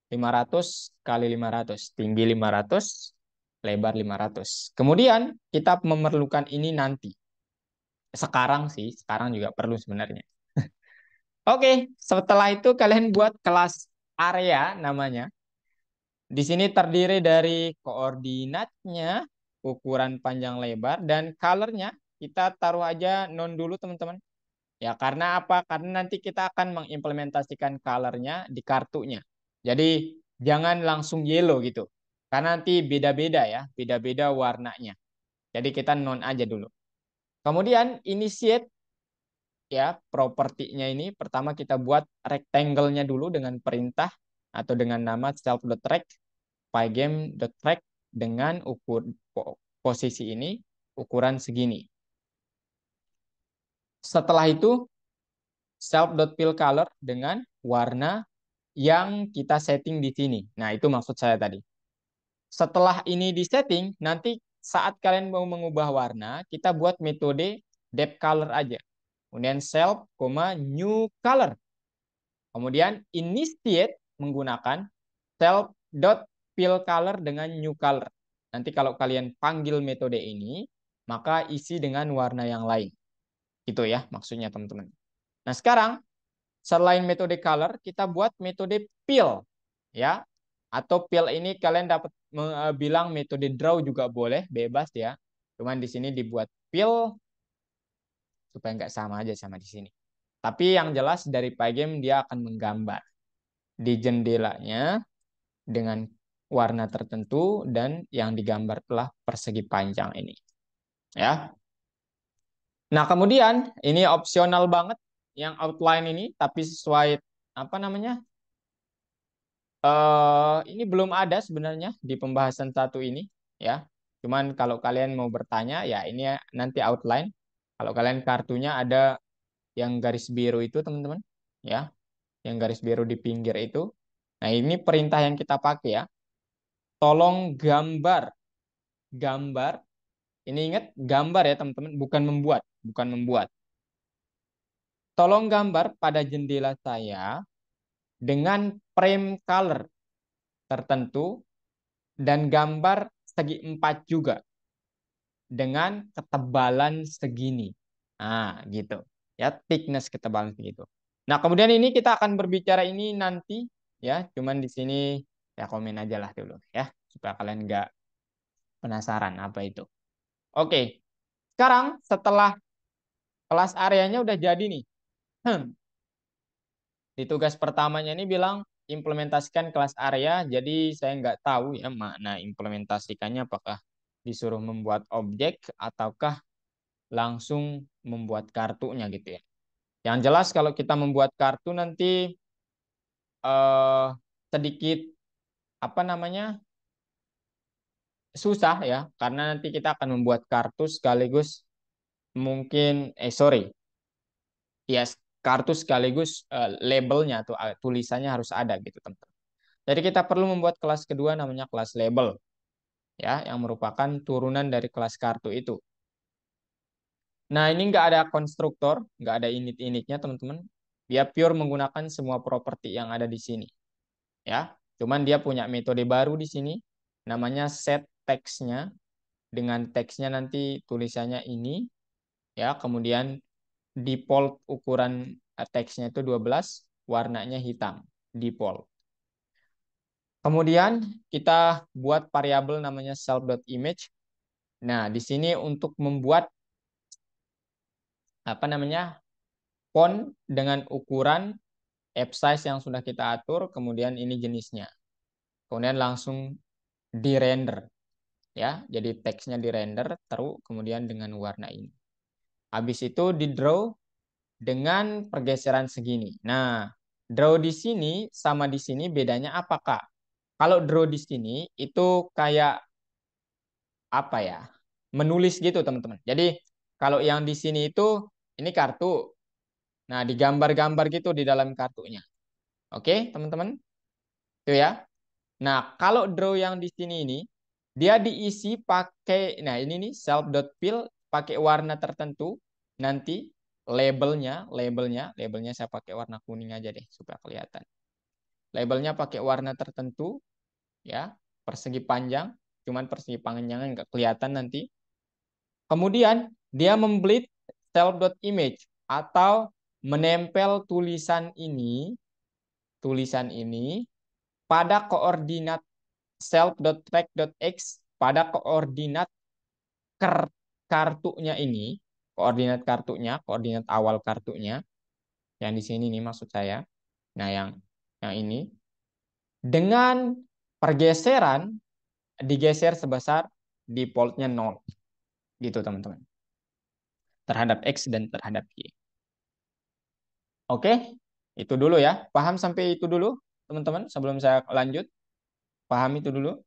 500 kali 500, tinggi 500, lebar 500. Kemudian kita memerlukan ini nanti. Sekarang sih, sekarang juga perlu sebenarnya. Oke, setelah itu kalian buat kelas area namanya. Di sini terdiri dari koordinatnya, ukuran panjang lebar, dan colornya kita taruh aja non dulu teman-teman. Ya, karena apa? Karena nanti kita akan mengimplementasikan color-nya di kartunya. Jadi, jangan langsung yellow gitu. Karena nanti beda-beda ya, beda-beda warnanya. Jadi, kita non aja dulu. Kemudian, initiate ya, propertinya ini. Pertama kita buat rectangle-nya dulu dengan perintah atau dengan nama self.track, pygame.track dengan posisi ini, ukuran segini. Setelah itu, self.fillColor dengan warna yang kita setting di sini. Nah, itu maksud saya tadi. Setelah ini disetting, nanti saat kalian mau mengubah warna, kita buat metode depth color aja. Kemudian self, new color. Kemudian initiate menggunakan self.fillColor dengan new color. Nanti kalau kalian panggil metode ini, maka isi dengan warna yang lain. Itu ya maksudnya teman-teman. Nah, sekarang selain metode color, kita buat metode fill ya. Atau fill ini kalian dapat bilang metode draw juga boleh, bebas ya. Cuman di sini dibuat fill supaya nggak sama aja sama di sini. Tapi yang jelas dari Pygame dia akan menggambar di jendelanya dengan warna tertentu dan yang digambar telah persegi panjang ini. Ya. Nah, kemudian ini opsional banget yang outline ini, tapi sesuai apa namanya? Ini belum ada sebenarnya di pembahasan satu ini, ya. Cuman kalau kalian mau bertanya, ya ini ya, nanti outline. Kalau kalian kartunya ada yang garis biru itu, teman-teman, ya, yang garis biru di pinggir itu. Nah, ini perintah yang kita pakai ya. Tolong gambar, gambar. Ini ingat gambar ya, teman-teman, bukan membuat, bukan membuat. Tolong gambar pada jendela saya dengan frame color tertentu dan gambar segi 4 juga dengan ketebalan segini. Nah, gitu. Ya, thickness ketebalan segitu. Nah, kemudian ini kita akan berbicara ini nanti ya, cuman di sini ya komen aja lah dulu ya, supaya kalian nggak penasaran apa itu. Oke, sekarang setelah kelas areanya udah jadi nih. Di tugas pertamanya ini bilang implementasikan kelas area, jadi saya nggak tahu ya makna implementasikannya apakah disuruh membuat objek ataukah langsung membuat kartunya gitu ya. Yang jelas kalau kita membuat kartu nanti eh, sedikit apa namanya susah ya, karena nanti kita akan membuat kartu sekaligus mungkin sorry ya, kartu sekaligus labelnya atau tulisannya harus ada gitu teman-teman. Jadi kita perlu membuat kelas kedua namanya kelas label ya, yang merupakan turunan dari kelas kartu itu. Nah, ini nggak ada konstruktor, nggak ada init-initnya teman-teman. Dia pure menggunakan semua properti yang ada di sini ya. Cuman dia punya metode baru di sini namanya set text-nya. Dengan teksnya nanti tulisannya ini ya, kemudian default ukuran teksnya itu 12, warnanya hitam, default. Kemudian kita buat variabel namanya self.image. Nah, di sini untuk membuat apa namanya font dengan ukuran app size yang sudah kita atur, kemudian ini jenisnya. Kemudian langsung di render ya. Jadi teksnya di render terus kemudian dengan warna ini. Habis itu di draw dengan pergeseran segini. Nah, draw di sini sama di sini bedanya apa, Kak? Kalau draw di sini itu kayak apa ya? Menulis gitu, teman-teman. Jadi, kalau yang di sini itu ini kartu. Nah, digambar-gambar gitu di dalam kartunya. Oke, teman-teman? Itu ya. Nah, kalau draw yang di sini ini dia diisi pakai nah ini nih self.fill pakai warna tertentu. Nanti labelnya saya pakai warna kuning aja deh supaya kelihatan. Labelnya pakai warna tertentu ya, persegi panjang, cuman persegi panjangnya nggak kelihatan nanti. Kemudian dia memblit self.image atau menempel tulisan ini pada koordinat self.track.x pada koordinat kartunya ini, koordinat awal kartunya, yang di sini nih maksud saya. Nah, yang ini dengan pergeseran digeser sebesar defaultnya 0 gitu teman-teman. Terhadap X dan terhadap Y. Oke, itu dulu ya. Paham sampai itu dulu teman-teman sebelum saya lanjut? Paham itu dulu?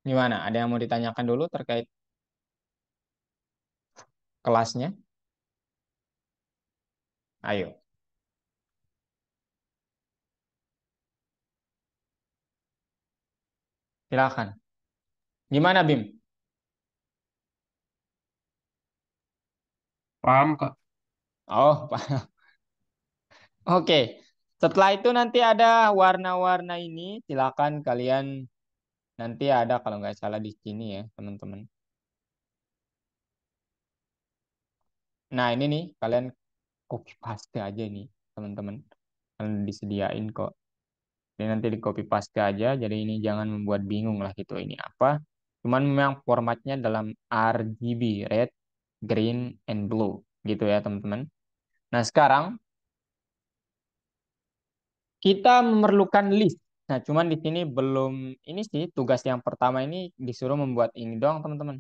Gimana? Ada yang mau ditanyakan dulu terkait kelasnya? Ayo, silakan. Gimana, Bim? Paham, Kak. Oh, oke. Setelah itu nanti ada warna-warna ini. Silakan kalian nanti ada kalau nggak salah di sini ya, teman-teman. Nah, ini nih kalian copy paste aja nih, teman-teman. Kalian disediain kok. Ini nanti di copy paste aja. Jadi ini jangan membuat bingung lah gitu ini apa. Cuman memang formatnya dalam RGB, red, green, and blue gitu ya, teman-teman. Nah, sekarang kita memerlukan list. Nah, cuman di sini belum ini sih tugas yang pertama ini disuruh membuat ini doang, teman-teman.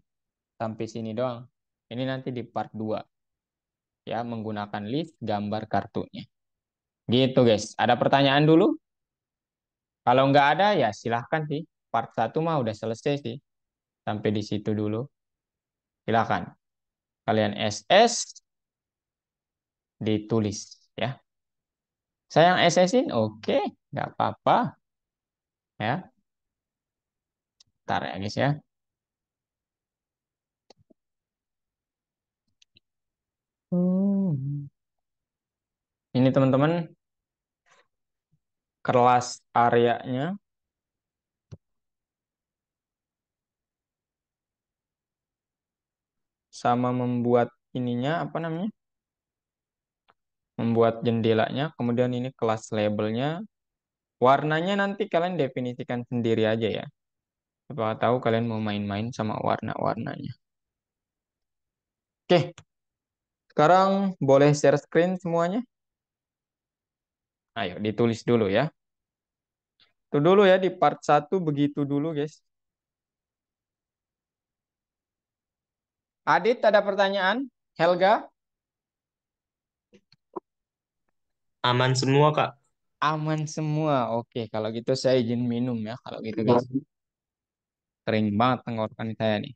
Sampai sini doang. Ini nanti di part 2 ya, menggunakan list gambar kartunya. Gitu, guys. Ada pertanyaan dulu? Kalau nggak ada ya silahkan sih. Part 1 mah udah selesai sih. Sampai di situ dulu. Silahkan. Kalian SS ditulis ya. Saya yang SS-in, oke, nggak apa-apa ya. Ntar ya, guys ya. Hmm. Ini teman-teman kelas areanya sama membuat ininya apa namanya? membuat jendelanya, kemudian ini kelas labelnya. Warnanya nanti kalian definisikan sendiri aja ya. Siapa tahu kalian mau main-main sama warna-warnanya. Oke, sekarang boleh share screen semuanya. Ayo ditulis dulu ya. Itu dulu ya di part 1 begitu dulu guys. Adit ada pertanyaan? Helga? Aman semua, Kak. Aman semua. Oke, kalau gitu saya izin minum ya. Kalau gitu guys. Kering banget tenggorokan saya nih.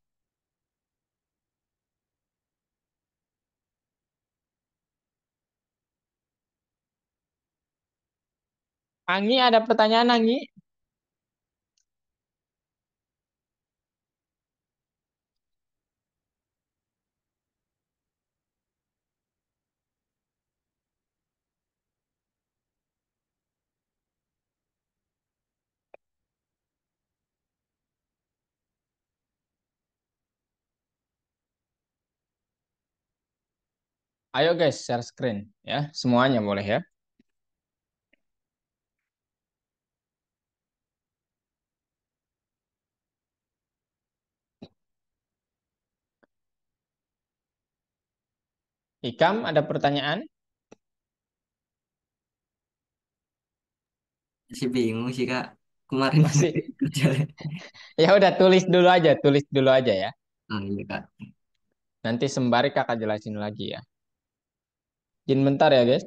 Anggi ada pertanyaan Anggi? Ayo guys, share screen ya. Semuanya boleh ya. Ikam ada pertanyaan? Masih bingung sih Kak. Kemarin Masih. kerja. Ya udah tulis dulu aja ya. Ah iya Kak. Nanti sembari kakak jelasin lagi ya. Izin bentar ya guys.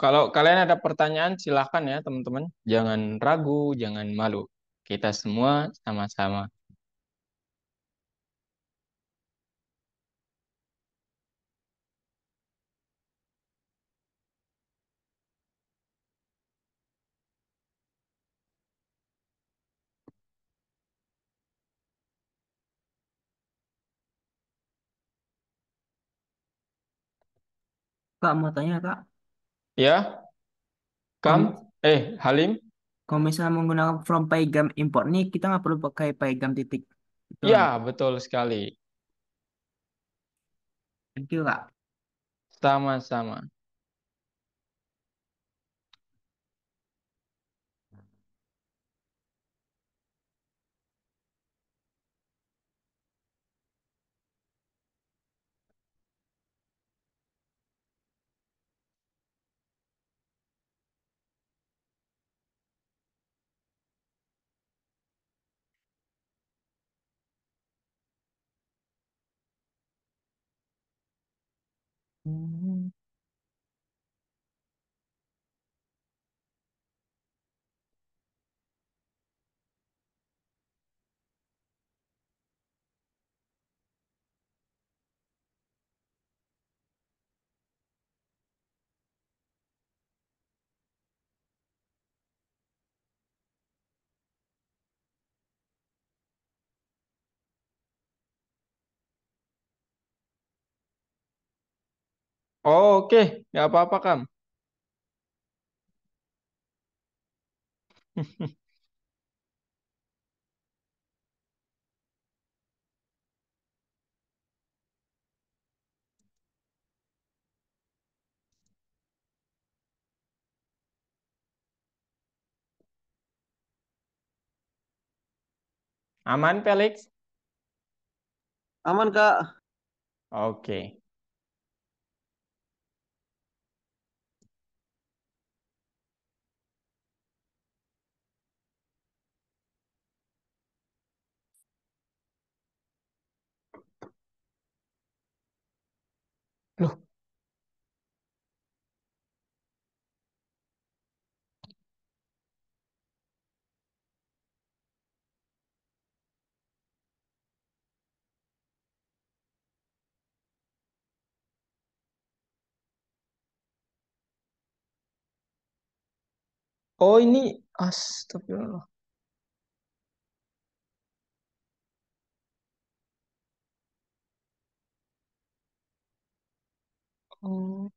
Kalau kalian ada pertanyaan silahkan ya teman-teman. Jangan ragu, jangan malu. Kita semua sama-sama. Kak mau tanya Kak. Ya, Kom Halim. Kalau misalnya menggunakan from Pygam import nih, kita nggak perlu pakai Pygam titik. Betul Ya, nggak? betul sekali. Thank you, Kak. Sama-sama. Oh, oke, nggak apa-apa, Kam. Aman, Felix? Aman, Kak. Oke. Loh, oh ini astagfirullah. Oh.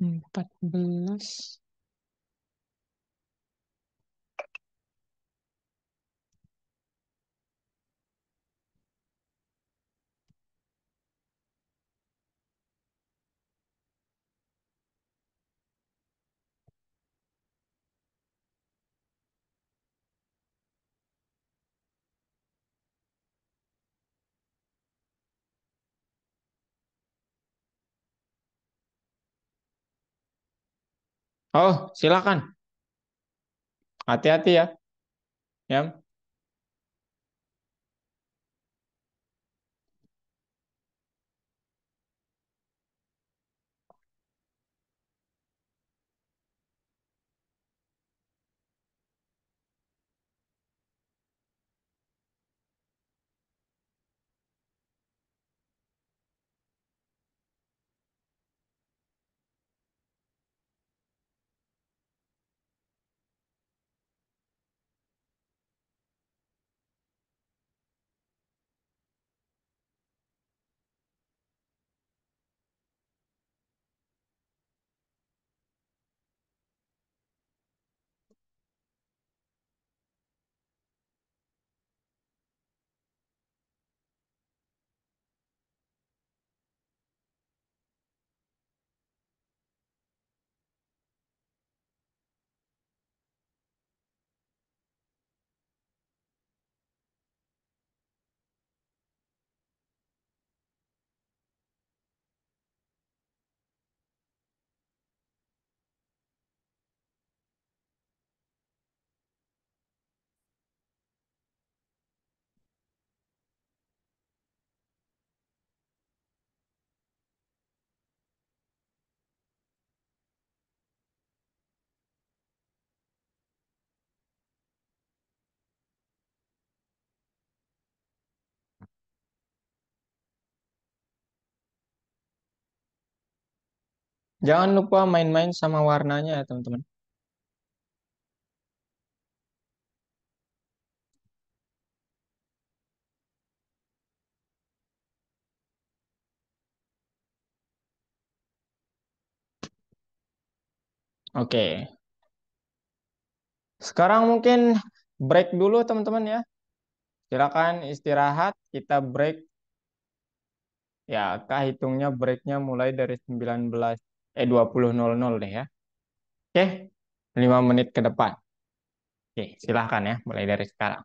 Empat belas. Oh, silakan. Hati-hati ya. Ya. Jangan lupa main-main sama warnanya ya, teman-teman. Oke. Sekarang mungkin break dulu, teman-teman ya. Silakan istirahat, kita break. Ya, Kak hitungnya breaknya mulai dari 20.00 deh ya. Oke, 5 menit ke depan. Oke, silahkan ya, mulai dari sekarang.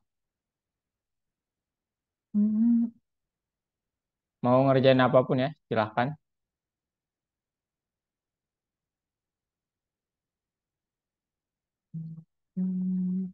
Mau ngerjain apapun ya, silahkan. Hmm.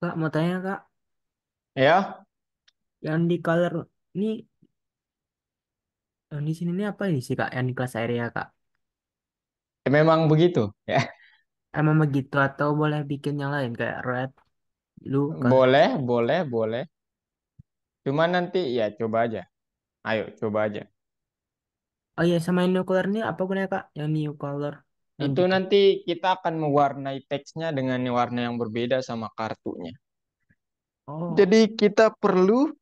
Kak, mau tanya Kak, Ya, yang di color ini, yang di sini ini apa ini sih Kak, yang di kelas area Kak? memang begitu. Ya, Emang begitu atau boleh bikin yang lain kayak red, blue, color? boleh, boleh, boleh. Cuma nanti ya coba aja. Ayo, coba aja. Oh iya, sama yang new color ini apa gunanya Kak? Yang new color yang Itu bikin. nanti kita akan mewarnai teksnya dengan warna yang berbeda sama kartunya. Oh, Jadi kita perlu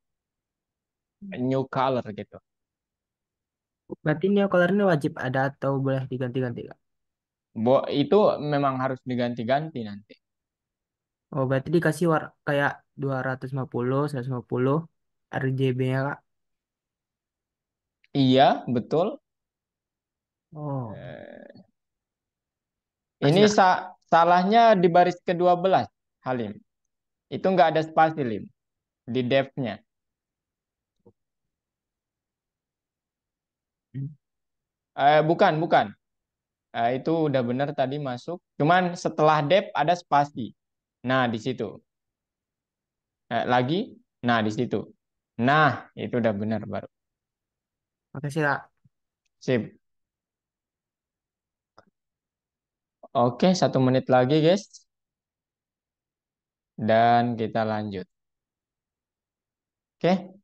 new color gitu. berarti new color ini wajib ada atau boleh diganti-ganti Kak? Itu memang harus diganti-ganti nanti. Oh, berarti dikasih kayak 250, 150 RGB-nya Kak. Iya, betul. Oh, Eh, kasih ini Kak. salahnya di baris ke-12, Halim. Itu nggak ada spasi, Lim, di depth-nya. Hmm. Bukan, bukan. Itu udah benar tadi masuk. Cuman setelah depth ada spasi. Nah, di situ. Lagi. Nah, di situ. Nah, itu udah benar baru. Makasih Kak. Sip. Oke, 1 menit lagi, guys. Dan kita lanjut. Oke.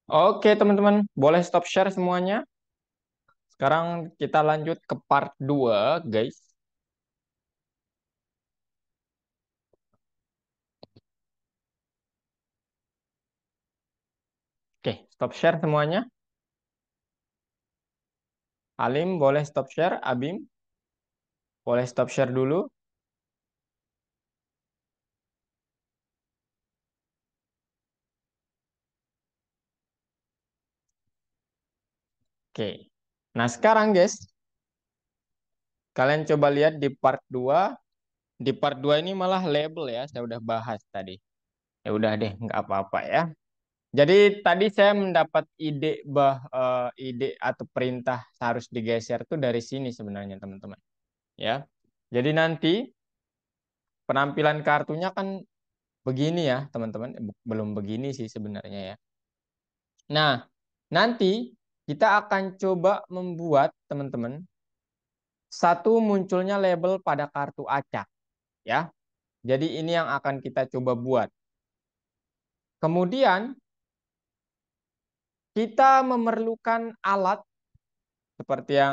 Oke, teman-teman. Boleh stop share semuanya. Sekarang kita lanjut ke part 2, guys. Oke, stop share semuanya. Alim, boleh stop share. Abim, boleh stop share dulu. Oke. Nah, sekarang, guys, kalian coba lihat di part 2. Di part 2 ini malah label ya, saya udah bahas tadi. Ya udah deh, nggak apa-apa ya. Jadi tadi saya mendapat ide atau perintah harus digeser tuh dari sini sebenarnya, teman-teman. Ya. Jadi nanti penampilan kartunya kan begini ya, teman-teman. Belum begini sih sebenarnya ya. Nah, nanti kita akan coba membuat, teman-teman, satu munculnya label pada kartu acak ya. Jadi ini yang akan kita coba buat. Kemudian kita memerlukan alat seperti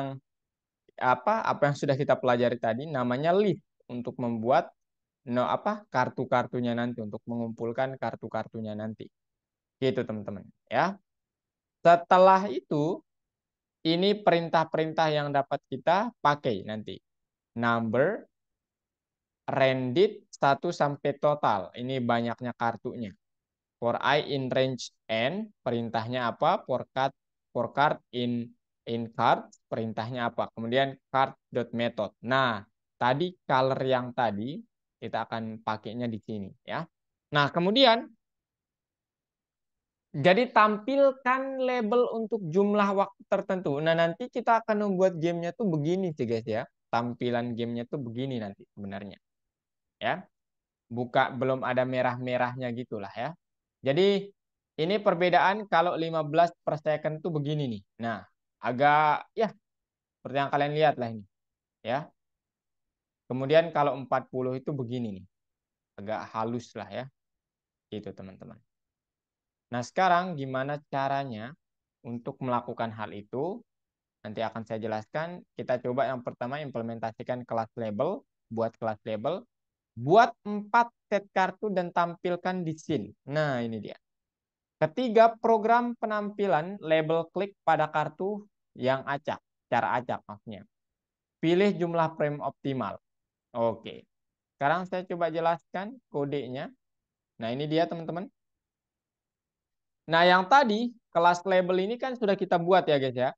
apa yang sudah kita pelajari tadi, namanya list untuk membuat kartu-kartunya nanti, untuk mengumpulkan kartu-kartunya nanti. Gitu, teman-teman ya. Setelah itu ini perintah-perintah yang dapat kita pakai nanti. Number, randit 1 sampai total. Ini banyaknya kartunya. For I in range n, perintahnya apa? For card in card, perintahnya apa? Kemudian card.method. Nah, tadi color yang tadi kita akan pakainya di sini ya. Nah, kemudian jadi tampilkan label untuk jumlah waktu tertentu. Nah, nanti kita akan membuat gamenya tuh begini sih guys ya. Tampilan gamenya tuh begini nanti sebenarnya. Ya. Belum ada merah-merahnya gitulah ya. Jadi ini perbedaan kalau 15 per second tuh begini nih. Nah, agak ya seperti yang kalian lihat lah ini. Ya. Kemudian kalau 40 itu begini nih. Agak halus lah ya. Gitu teman-teman. Nah, sekarang gimana caranya untuk melakukan hal itu? Nanti akan saya jelaskan. Kita coba yang pertama implementasikan kelas label. Buat kelas label. Buat 4 set kartu dan tampilkan di scene. Nah, ini dia. Ketiga, program penampilan label klik pada kartu yang acak. Cara acak maksudnya. Pilih jumlah frame optimal. Oke. Sekarang saya coba jelaskan kodenya. Nah, ini dia teman-teman. Nah, yang tadi kelas label ini kan sudah kita buat ya guys ya.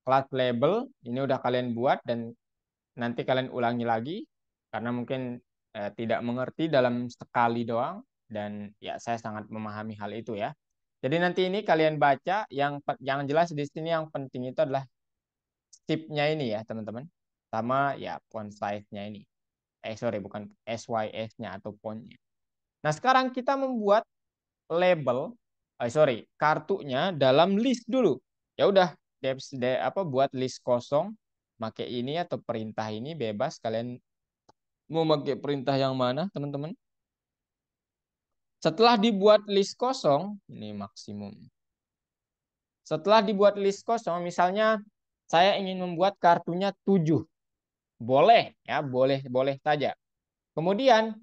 Kelas label ini udah kalian buat dan nanti kalian ulangi lagi karena mungkin tidak mengerti dalam sekali doang dan ya saya sangat memahami hal itu ya. Jadi nanti ini kalian baca yang jelas di sini yang penting itu adalah stipnya ini ya teman-teman. Sama ya font size-nya ini. Sorry bukan SYS-nya atau font-nya. Nah, sekarang kita membuat label kartunya dalam list dulu. Ya udah, buat list kosong, pakai ini atau perintah ini bebas kalian mau pakai perintah yang mana, teman-teman. Setelah dibuat list kosong, ini maksimum. Setelah dibuat list kosong, misalnya saya ingin membuat kartunya 7. Boleh ya, boleh saja. Kemudian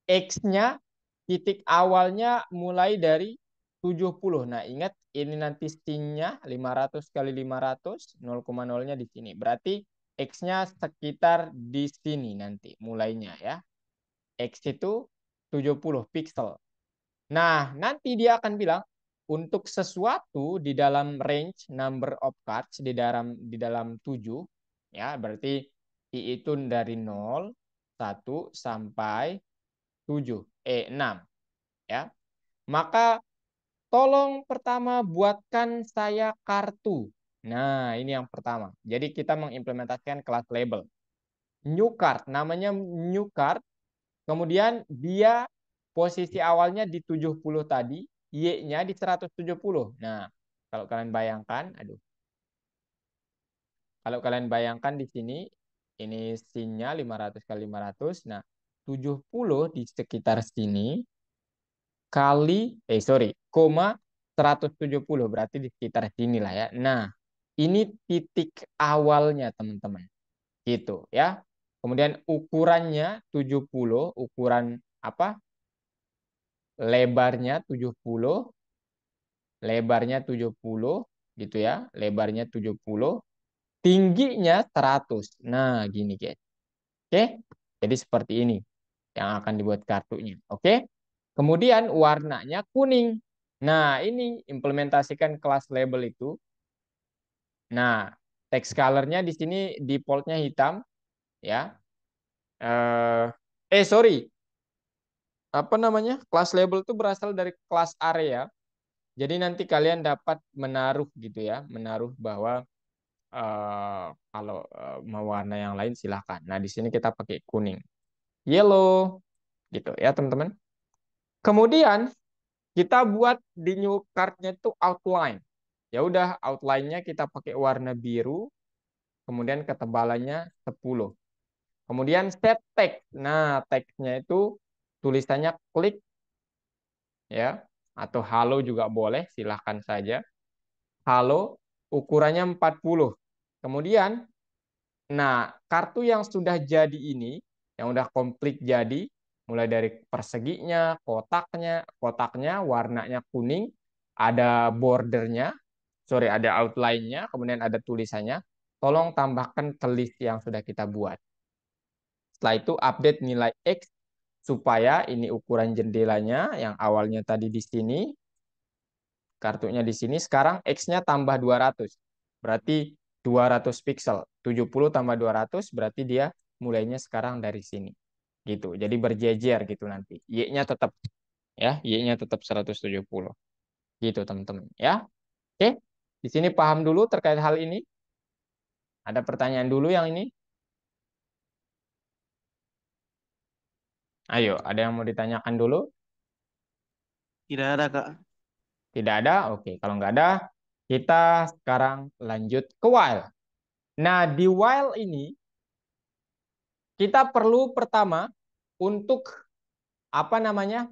X-nya titik awalnya mulai dari 70. Nah, ingat ini nanti sin-nya 500 kali 500, 0,0-nya di sini. Berarti X-nya sekitar di sini nanti mulainya ya. X itu 70 pixel. Nah, nanti dia akan bilang untuk sesuatu di dalam range number of cards di dalam 7 ya, berarti I itu dari 0, 1 sampai 7, 6 ya. Maka tolong pertama buatkan saya kartu. Nah, ini yang pertama. Jadi kita mengimplementasikan kelas label. New card, namanya new card. Kemudian dia posisi awalnya di 70 tadi, Y-nya di 170. Nah, kalau kalian bayangkan, kalau kalian bayangkan di sini, ini sin-nya 500 kali 500. Nah, 70 di sekitar sini kali, koma 170. Berarti di sekitar sini lah ya. Nah, ini titik awalnya teman-teman. Gitu ya. Kemudian ukurannya 70, ukuran apa? Lebarnya 70, lebarnya 70 gitu ya. Lebarnya 70, tingginya 100. Nah, gini guys. Oke? Jadi seperti ini yang akan dibuat kartunya. Oke? Kemudian warnanya kuning. Nah, ini implementasikan kelas label itu. Nah, text color-nya di sini default-nya hitam ya. Sorry. Apa namanya? Kelas label itu berasal dari kelas area. Jadi nanti kalian dapat menaruh gitu ya, menaruh bahwa kalau mau warna yang lain silahkan. Nah, di sini kita pakai kuning, yellow, gitu ya teman-teman. Kemudian kita buat di new card-nya itu outline. Ya udah, outline-nya kita pakai warna biru, kemudian ketebalannya 10. Kemudian set text. Nah, text-nya itu tulisannya klik ya, atau halo juga boleh, silahkan saja. Halo, ukurannya 40. Kemudian, nah, kartu yang sudah jadi ini, yang udah komplit jadi, mulai dari perseginya, kotaknya warnanya kuning, ada bordernya, ada outline-nya, kemudian ada tulisannya. Tolong tambahkan ke list yang sudah kita buat. Setelah itu update nilai X supaya ini ukuran jendelanya yang awalnya tadi di sini, kartunya di sini, sekarang X-nya tambah 200. Berarti 200 pixel. 70 tambah 200 berarti dia mulainya sekarang dari sini. Gitu. Jadi berjejer gitu nanti. Y-nya tetap ya, Y-nya tetap 170. Gitu teman-teman ya. Oke. Di sini paham dulu terkait hal ini? Ada pertanyaan dulu yang ini? Ayo, ada yang mau ditanyakan dulu? Tidak ada, Kak. Tidak ada? Oke, kalau nggak ada, kita sekarang lanjut ke while. Nah, di while ini, kita perlu pertama untuk apa namanya?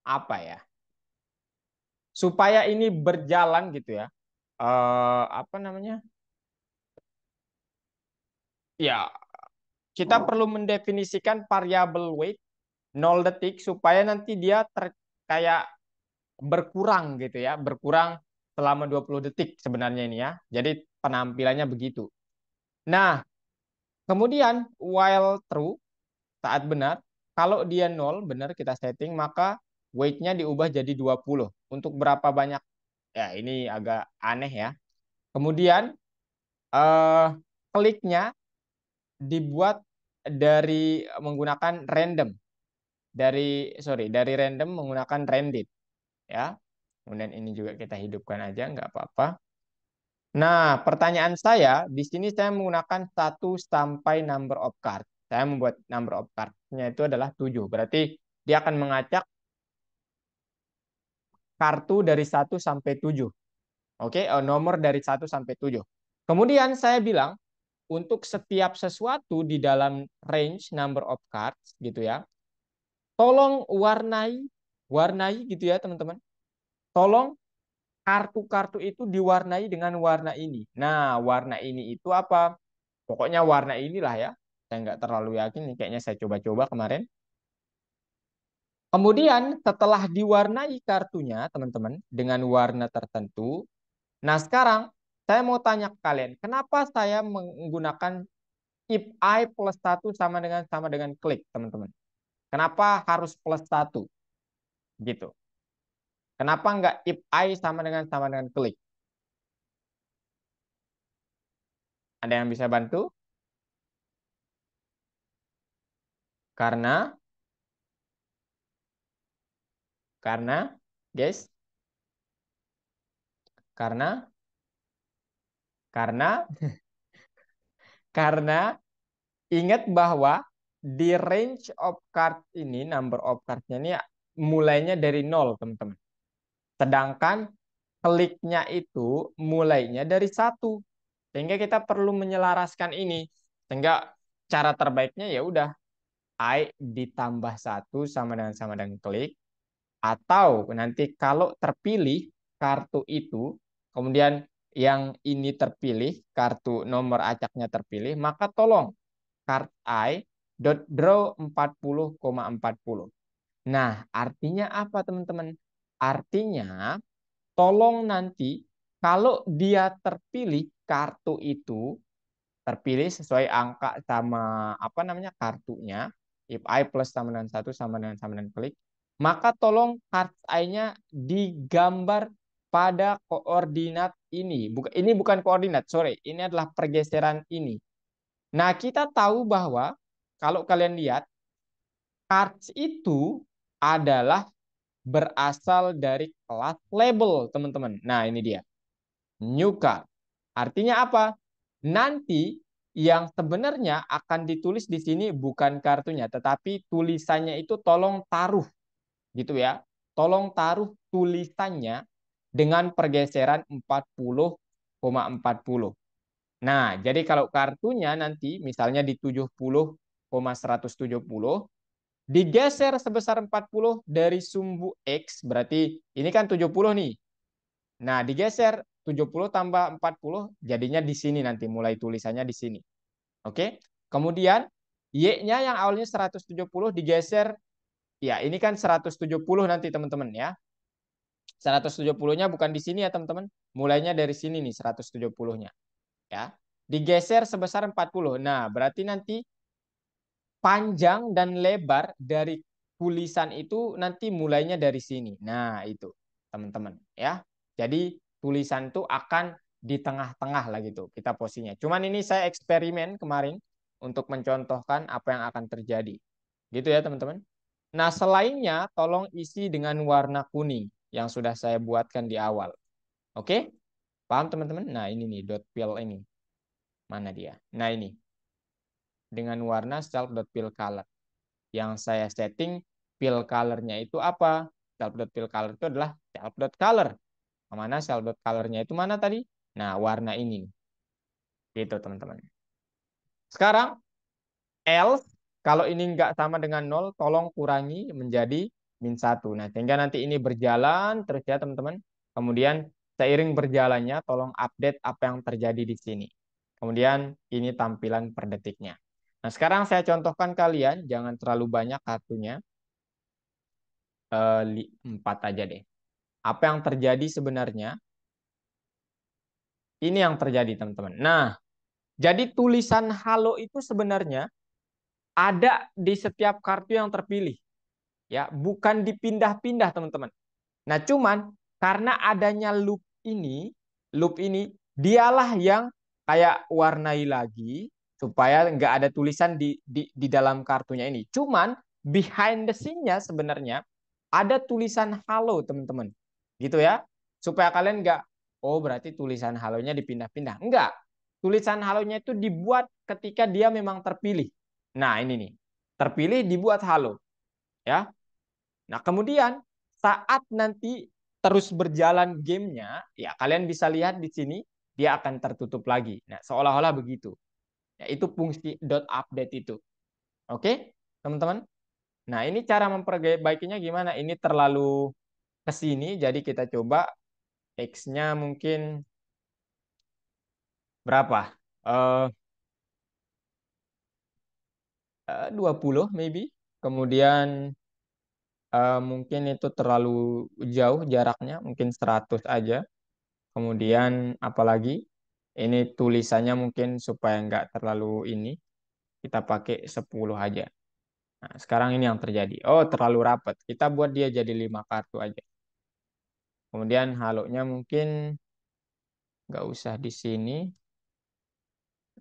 Apa ya? Supaya ini berjalan gitu ya. Apa namanya? Ya, kita perlu mendefinisikan variabel weight 0 detik supaya nanti dia kayak berkurang gitu ya, berkurang selama 20 detik sebenarnya ini ya. Jadi penampilannya begitu. Nah, kemudian while true, saat benar, kalau dia 0 benar kita setting, maka weight-nya diubah jadi 20. Untuk berapa banyak? Ya, ini agak aneh ya. Kemudian kliknya dibuat dari menggunakan random. Dari random menggunakan random ya. Kemudian ini juga kita hidupkan aja, nggak apa-apa. Nah, pertanyaan saya, di sini saya menggunakan 1 sampai number of cards. Saya membuat number of cards-nya itu adalah 7. Berarti dia akan mengacak kartu dari 1 sampai 7. Oke, nomor dari 1 sampai 7. Kemudian saya bilang, untuk setiap sesuatu di dalam range number of cards, gitu ya, tolong warnai gitu ya teman-teman. Tolong kartu-kartu itu diwarnai dengan warna ini. Nah, warna ini itu apa? Pokoknya warna inilah ya. Saya nggak terlalu yakin nih, kayaknya saya coba-coba kemarin. Kemudian setelah diwarnai kartunya, teman-teman, dengan warna tertentu. Nah, sekarang saya mau tanya ke kalian, kenapa saya menggunakan if I plus 1 sama dengan klik, teman-teman? Kenapa harus plus 1? Gitu. Kenapa nggak if I sama dengan klik? Ada yang bisa bantu? Karena guys, karena karena ingat bahwa di range of card ini, number of card-nya ini mulainya dari 0, teman-teman. Sedangkan kliknya itu mulainya dari 1. Sehingga kita perlu menyelaraskan ini. Sehingga cara terbaiknya ya udah I ditambah 1 sama dengan klik. Atau nanti kalau terpilih kartu itu, kemudian yang ini terpilih, kartu nomor acaknya terpilih, maka tolong card I dot draw 40,40. Nah, artinya apa teman-teman? Artinya tolong nanti kalau dia terpilih kartu itu terpilih sesuai angka sama apa namanya kartunya, if I plus sama dengan 1 sama dengan klik, maka tolong card I-nya digambar pada koordinat ini. Ini bukan koordinat, sorry, ini adalah pergeseran ini. Nah, kita tahu bahwa kalau kalian lihat cards itu adalah berasal dari kelas label, teman-teman. Nah, ini dia. New card. Artinya apa? Nanti yang sebenarnya akan ditulis di sini bukan kartunya, tetapi tulisannya itu tolong taruh gitu ya. Tolong taruh tulisannya dengan pergeseran 40,40. Nah, jadi kalau kartunya nanti misalnya di 70,170 digeser sebesar 40 dari sumbu X, berarti ini kan 70 nih. Nah, digeser 70 tambah 40 jadinya di sini nanti mulai tulisannya di sini. Oke. Kemudian Y-nya yang awalnya 170 digeser, ya ini kan 170 nanti teman-teman ya. 170-nya bukan di sini ya teman-teman. Mulainya dari sini nih 170-nya. Ya. Digeser sebesar 40. Nah, berarti nanti panjang dan lebar dari tulisan itu nanti mulainya dari sini. Nah, itu teman-teman ya. Jadi tulisan itu akan di tengah-tengah lah gitu kita posisinya. Cuman ini saya eksperimen kemarin untuk mencontohkan apa yang akan terjadi. Gitu ya teman-teman. Nah, selainnya tolong isi dengan warna kuning yang sudah saya buatkan di awal. Oke? Paham teman-teman? Nah, ini nih dot fill ini. Mana dia? Nah, ini. Dengan warna self.fill color. Yang saya setting fill color-nya itu apa? Self.fill color itu adalah self.color. Mana self.color-nya itu mana tadi? Nah, warna ini. Gitu, teman-teman. Sekarang, else, kalau ini nggak sama dengan 0, tolong kurangi menjadi -1. Nah, sehingga nanti ini berjalan terus ya, teman-teman. Kemudian, seiring berjalannya, tolong update apa yang terjadi di sini. Kemudian, ini tampilan per detiknya. Nah, sekarang saya contohkan kalian, jangan terlalu banyak kartunya. 4 aja deh. Apa yang terjadi sebenarnya? Ini yang terjadi, teman-teman. Nah, jadi tulisan halo itu sebenarnya ada di setiap kartu yang terpilih. Ya, bukan dipindah-pindah, teman-teman. Nah, cuman karena adanya loop ini dialah yang kayak warnai lagi supaya nggak ada tulisan di dalam kartunya ini. Cuman behind the scene-nya sebenarnya ada tulisan halo, teman-teman. Gitu ya. Supaya kalian nggak, oh berarti tulisan halonya dipindah-pindah. Enggak. Tulisan halonya itu dibuat ketika dia memang terpilih. Nah, ini nih. Terpilih dibuat halo, ya. Nah, kemudian saat nanti terus berjalan gamenya, ya kalian bisa lihat di sini dia akan tertutup lagi. Nah, seolah-olah begitu. Ya, itu fungsi dot update itu. Oke, teman-teman. Nah, ini cara memperbaikinya gimana? Ini terlalu ke sini, jadi kita coba X-nya mungkin berapa? 20 maybe. Kemudian mungkin itu terlalu jauh jaraknya, mungkin 100 aja. Kemudian apalagi ini tulisannya mungkin supaya nggak terlalu ini, kita pakai 10 aja. Nah, sekarang ini yang terjadi. Oh, terlalu rapat. Kita buat dia jadi 5 kartu aja. Kemudian halonya mungkin nggak usah di sini.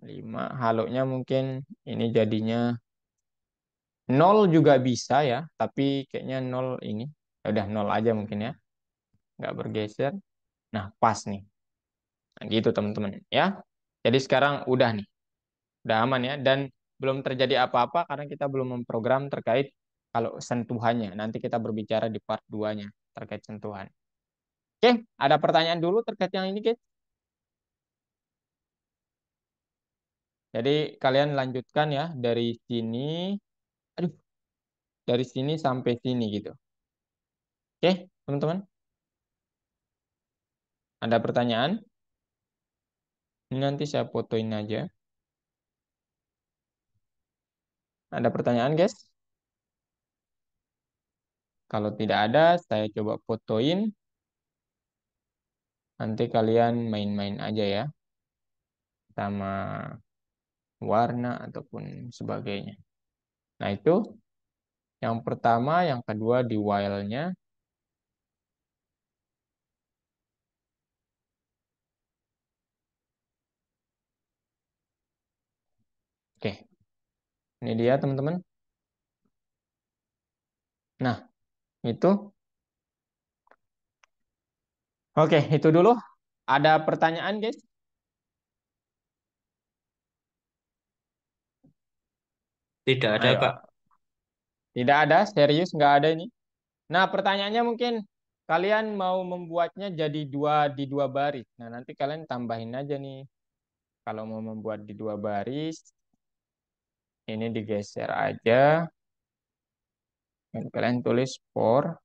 5. Halonya mungkin ini jadinya 0 juga bisa ya, tapi kayaknya 0 ini. Ya udah 0 aja mungkin ya. Nggak bergeser. Nah, pas nih. Nah, gitu teman-teman ya. Jadi sekarang udah nih. Udah aman ya, dan belum terjadi apa-apa karena kita belum memprogram terkait kalau sentuhannya. Nanti kita berbicara di part 2-nya terkait sentuhan. Oke, ada pertanyaan dulu terkait yang ini, guys? Jadi kalian lanjutkan ya dari sini, aduh, dari sini sampai sini gitu. Oke, teman-teman? Ada pertanyaan? Ini nanti saya fotoin aja. Ada pertanyaan, guys? Kalau tidak ada, saya coba fotoin. Nanti kalian main-main aja ya. Sama warna ataupun sebagainya. Nah, itu yang pertama, yang kedua di while-nya. Oke, ini dia teman-teman. Nah, itu. Oke, itu dulu. Ada pertanyaan, guys? Tidak ada, Ayo. Kak. Tidak ada, serius nggak ada ini. Nah, pertanyaannya mungkin kalian mau membuatnya jadi di dua baris. Nah, nanti kalian tambahin aja nih. Kalau mau membuat di 2 baris, ini digeser aja. Dan kalian tulis for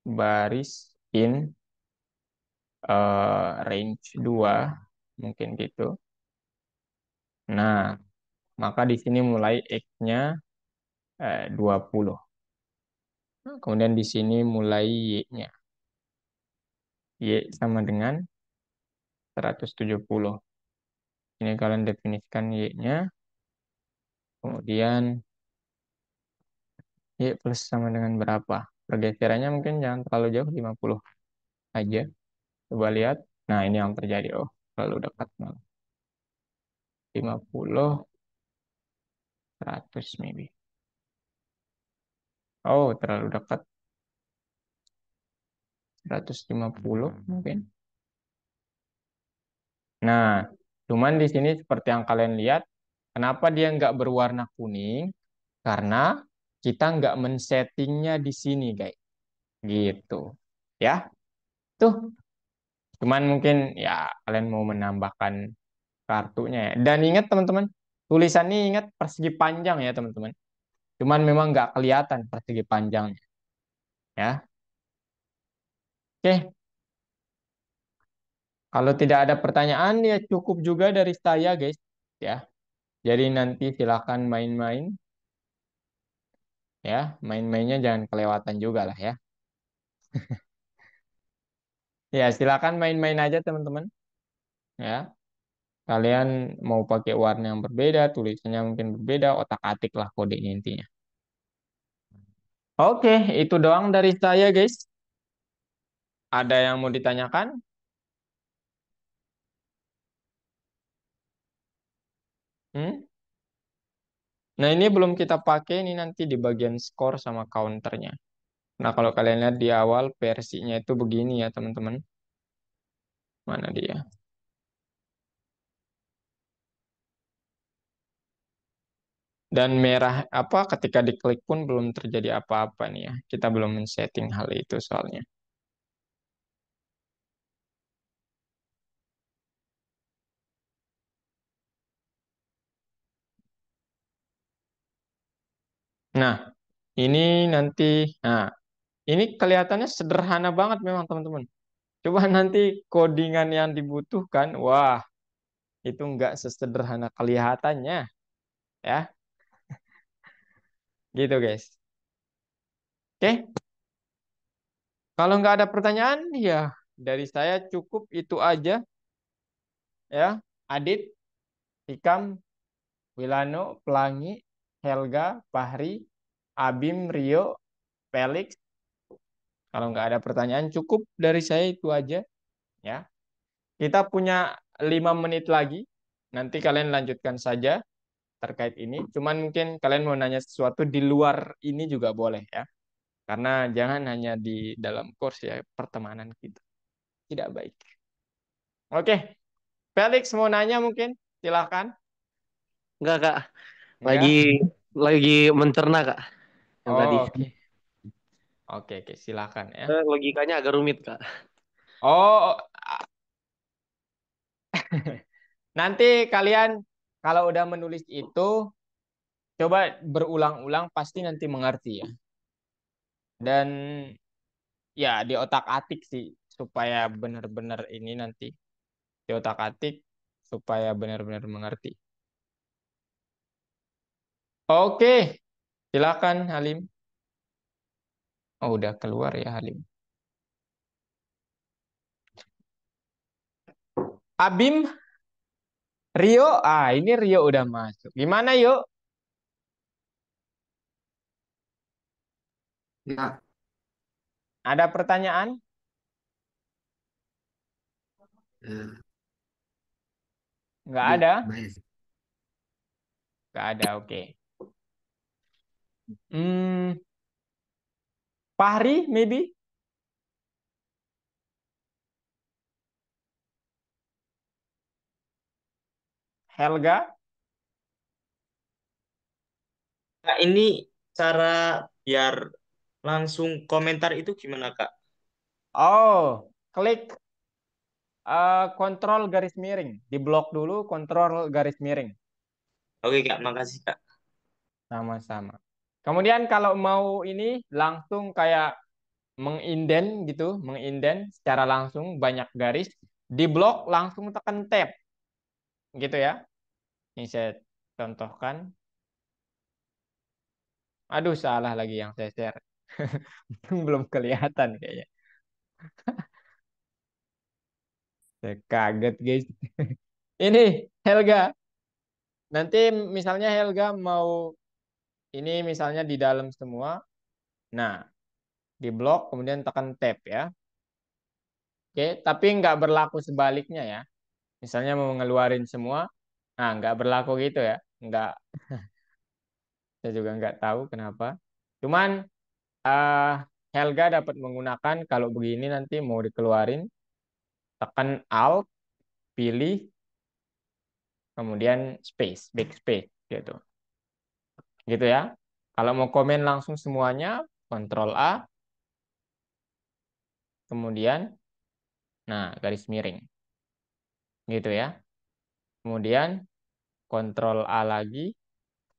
baris in range 2, mungkin gitu. Nah, maka di sini mulai X-nya 20. Kemudian di sini mulai Y-nya. Y sama dengan 170. Ini kalian definisikan Y-nya. Kemudian Y plus sama dengan berapa? Pergeserannya mungkin jangan terlalu jauh, 50 aja. Coba lihat. Nah, ini yang terjadi. Oh, terlalu dekat malah. 50, 100 maybe. Oh, terlalu dekat. 150 mungkin. Nah, cuman di sini seperti yang kalian lihat, kenapa dia nggak berwarna kuning? Karena kita nggak men-settingnya di sini, guys. Gitu. Ya, tuh. Cuman mungkin ya kalian mau menambahkan kartunya ya. Dan ingat teman-teman, tulisannya ingat persegi panjang ya teman-teman. Cuman memang nggak kelihatan persegi panjangnya. Ya, oke. Kalau tidak ada pertanyaan ya cukup juga dari saya guys. Ya, jadi nanti silakan main-main. Ya, main-mainnya jangan kelewatan juga lah ya. Ya, silakan main-main aja teman-teman. Ya, kalian mau pakai warna yang berbeda, tulisannya mungkin berbeda, otak-atik lah kodenya intinya. Oke, itu doang dari saya, guys. Ada yang mau ditanyakan? Hmm? Nah, ini belum kita pakai, ini nanti di bagian skor sama counternya. Nah, kalau kalian lihat di awal, versinya itu begini ya, teman-teman. Mana dia? Dan merah apa ketika diklik pun belum terjadi apa-apa nih ya. Kita belum men-setting hal itu soalnya. Nah, ini nanti, nah, ini kelihatannya sederhana banget memang teman-teman. Coba nanti codingan yang dibutuhkan, wah, itu nggak sesederhana kelihatannya, ya, gitu guys. Oke, kalau nggak ada pertanyaan, ya dari saya cukup itu aja, ya. Adit, Ikam, Wilano, Pelangi, Helga, Fahri, Abim, Rio, Felix. Kalau nggak ada pertanyaan, cukup dari saya itu aja, ya. Kita punya 5 menit lagi. Nanti kalian lanjutkan saja terkait ini. Cuman mungkin kalian mau nanya sesuatu di luar ini juga boleh ya. Karena jangan hanya di dalam course ya, pertemanan kita. Tidak baik. Oke, Felix mau nanya mungkin? Silahkan. Enggak, Kak. Lagi Enggak? lagi mencerna, Kak, yang tadi. Oh, oke. Oke, oke, silakan ya. Logikanya agak rumit, Kak. Oh, nanti kalian kalau udah menulis itu coba berulang-ulang pasti nanti mengerti ya. Dan ya di otak-atik sih supaya benar-benar ini nanti di otak-atik supaya benar-benar mengerti. Oke, silakan Halim. Oh, udah keluar ya Halim. Abim, Rio, ini Rio udah masuk. Gimana yuk? Ya, Ada pertanyaan? eh, Nggak ada? baik. Nggak ada, oke. Hmm, Fahri, maybe? Helga? Kak, ini cara biar langsung komentar itu gimana, Kak? Oh, klik kontrol garis miring. Di blok dulu, kontrol garis miring. Oke, Kak, makasih, Kak. Sama-sama. Kemudian kalau mau ini langsung kayak menginden gitu, menginden secara langsung banyak garis, di blok langsung tekan tab gitu ya. Ini saya contohkan. Aduh, salah lagi yang saya share. Belum kelihatan kayaknya. Saya kaget, guys. Ini Helga. Nanti misalnya Helga mau ini misalnya di dalam semua. Nah, di blok kemudian tekan tab ya. Oke, tapi nggak berlaku sebaliknya ya. Misalnya mau ngeluarin semua, nah nggak berlaku gitu ya. Nggak, saya juga nggak tahu kenapa. Cuman eh, Helga dapat menggunakan kalau begini nanti mau dikeluarin, tekan Alt, pilih, kemudian space, backspace gitu. Gitu ya. Kalau mau komen langsung semuanya, Ctrl A, kemudian, nah garis miring. Gitu ya. Kemudian Ctrl A lagi,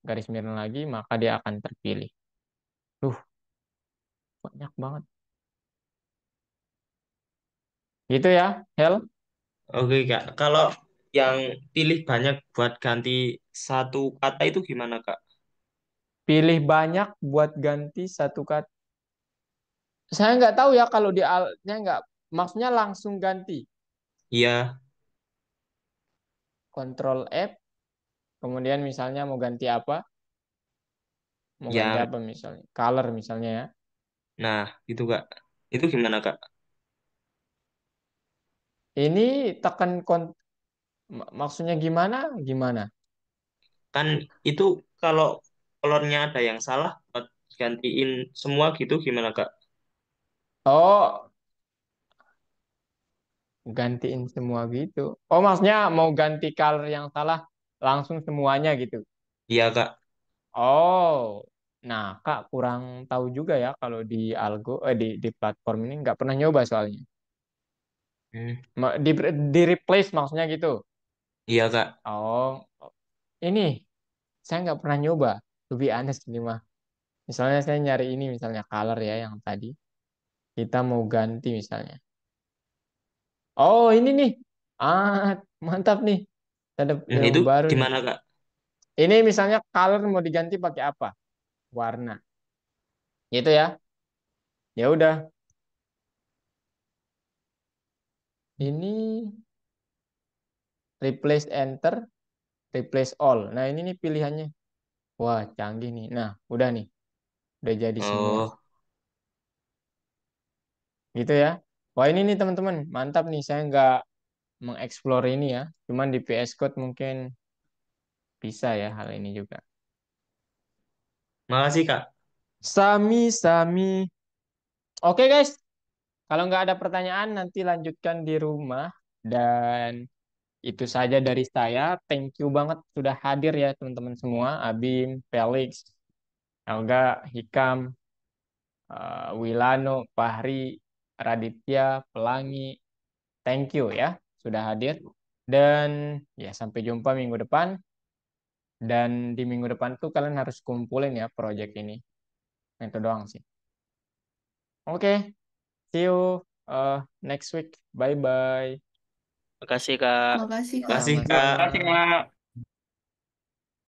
garis miring lagi, maka dia akan terpilih. Duh, banyak banget. Gitu ya, Hel. Oke, Kak. Kalau yang pilih banyak buat ganti satu kata itu gimana, Kak? Pilih banyak buat ganti satu kata. Saya nggak tahu ya kalau saya nggak, maksudnya langsung ganti. Iya, Control F, kemudian misalnya mau ganti apa? Mau ganti ya. apa misalnya? Color misalnya ya. Nah, itu Kak. Itu gimana Kak? Ini tekan maksudnya gimana? Gimana? Kan itu kalau kolornya ada yang salah, buat gantiin semua gitu gimana Kak? Oh, gantiin semua gitu. Oh, maksudnya mau ganti color yang salah langsung semuanya gitu. Iya Kak. Oh, nah Kak kurang tahu juga ya kalau di di platform ini nggak pernah nyoba soalnya. Hmm, Di replace maksudnya gitu. iya Kak. Oh, ini saya nggak pernah nyoba. To be honest ini mah. Misalnya saya nyari ini misalnya color ya yang tadi. Kita mau ganti misalnya. Oh, ini nih. Ah, mantap nih. Ada Nah, ilmu itu baru nih. gimana Kak? Ini misalnya color mau diganti pakai apa? Warna. Gitu ya. Ya udah. Ini replace enter, replace all. Nah, ini nih pilihannya. Wah, canggih nih. Nah, udah nih. Udah jadi semua. Oh, Gitu ya. Wah, ini nih teman-teman. Mantap nih. Saya nggak mengeksplor ini ya. Cuman di PS Code mungkin bisa ya hal ini juga. makasih Kak. Sami, sami. Oke guys. Kalau nggak ada pertanyaan, nanti lanjutkan di rumah. Dan itu saja dari saya. Thank you banget sudah hadir ya teman-teman semua. Abim, Felix, Elga, Hikam, Wilano, Fahri, Raditya, Pelangi. Thank you ya sudah hadir. Dan ya sampai jumpa minggu depan. Dan di minggu depan tuh kalian harus kumpulin ya project ini. Itu doang sih. Oke, see you next week. Bye-bye. Makasih Kak. Makasih, Kak. Makasih Sama-sama. Kak. Terima kasih, Kak.